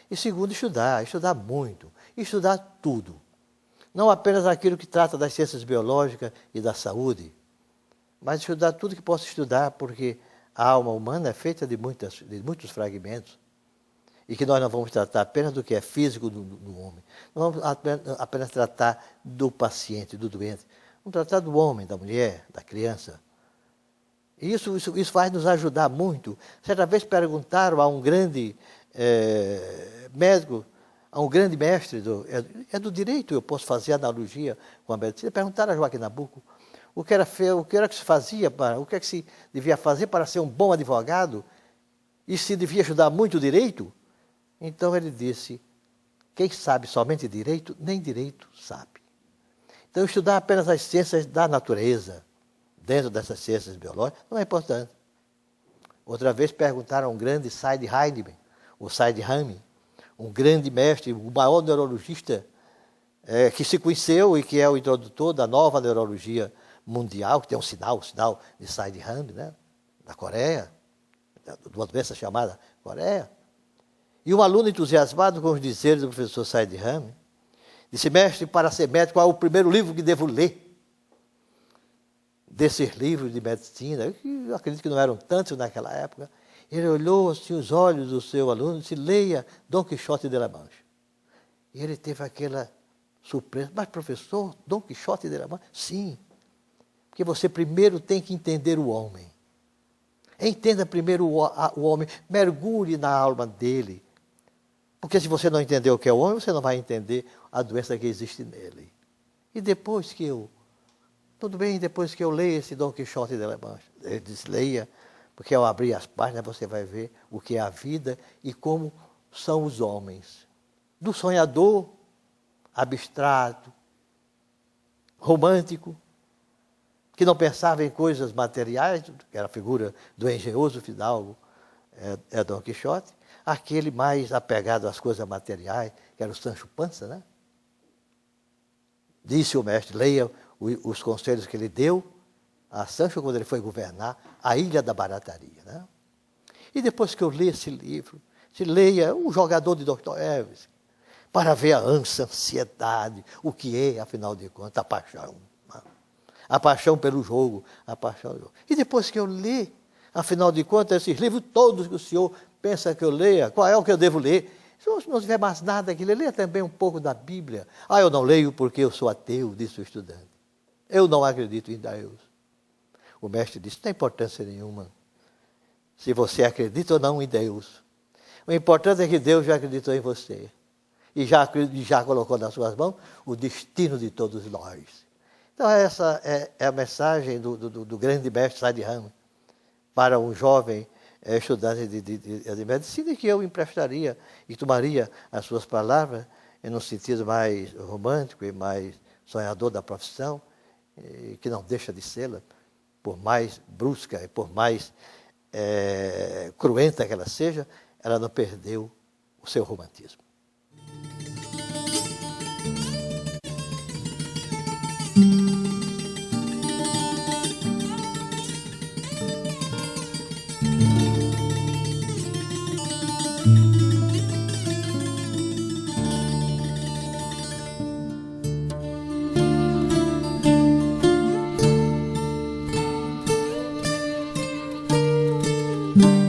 E segundo, estudar muito, estudar tudo. Não apenas aquilo que trata das ciências biológicas e da saúde, mas estudar tudo que possa estudar, porque a alma humana é feita de muitos fragmentos, e que nós não vamos tratar apenas do que é físico do homem. Não vamos apenas tratar do paciente, do doente. Vamos tratar do homem, da mulher, da criança. E isso vai nos ajudar muito. Certa vez perguntaram a um grande médico, a um grande mestre do direito, eu posso fazer analogia com a medicina, perguntaram a Joaquim Nabuco o que era que se fazia, o que é que se devia fazer para ser um bom advogado e se devia estudar muito direito. Então ele disse, quem sabe somente direito, nem direito sabe. Então estudar apenas as ciências da natureza, dentro dessas ciências biológicas, não é importante. Outra vez perguntaram a um grande Said Heinemann, o Said Rami, um grande mestre, o maior neurologista que se conheceu e que é o introdutor da nova neurologia mundial, que tem um sinal de Said Rami, né, da Coreia, de uma doença chamada Coreia. E um aluno entusiasmado com os dizeres do professor Said Rami, disse, mestre, para ser médico, qual é o primeiro livro que devo ler? Desses livros de medicina, eu acredito que não eram tantos naquela época. Ele olhou assim os olhos do seu aluno e disse, leia Dom Quixote de la Mancha. E ele teve aquela surpresa, mas professor, Dom Quixote de la Mancha? Sim, porque você primeiro tem que entender o homem. Entenda primeiro o homem, mergulhe na alma dele. Porque se você não entender o que é o homem, você não vai entender a doença que existe nele. E depois que depois que eu leio esse Dom Quixote de la Mancha, ele disse, leia, porque ao abrir as páginas você vai ver o que é a vida e como são os homens. Do sonhador, abstrato, romântico, que não pensava em coisas materiais, que era a figura do engenhoso fidalgo, Dom Quixote, aquele mais apegado às coisas materiais, que era o Sancho Panza, né? Disse o mestre, leia os conselhos que ele deu a Sancho quando ele foi governar a Ilha da Barataria. Né? E depois que eu li esse livro, se leia O Jogador de Dostoiévski, para ver a ânsia, a ansiedade, o que é, afinal de contas, a paixão. Né? A paixão pelo jogo, a paixão do jogo. E depois que eu li, afinal de contas, esses livros todos que o senhor pensa que eu leia, qual é o que eu devo ler? Se não tiver mais nada aqui, leia também um pouco da Bíblia. Eu não leio porque eu sou ateu, disse o estudante. Eu não acredito em Deus. O mestre disse, não tem importância nenhuma se você acredita ou não em Deus. O importante é que Deus já acreditou em você. E já colocou nas suas mãos o destino de todos nós. Então essa é a mensagem do grande mestre Said Rami para um jovem estudante de medicina, que eu emprestaria e tomaria as suas palavras em um sentido mais romântico e mais sonhador da profissão, que não deixa de ser, por mais brusca e por mais cruenta que ela seja, ela não perdeu o seu romantismo. Música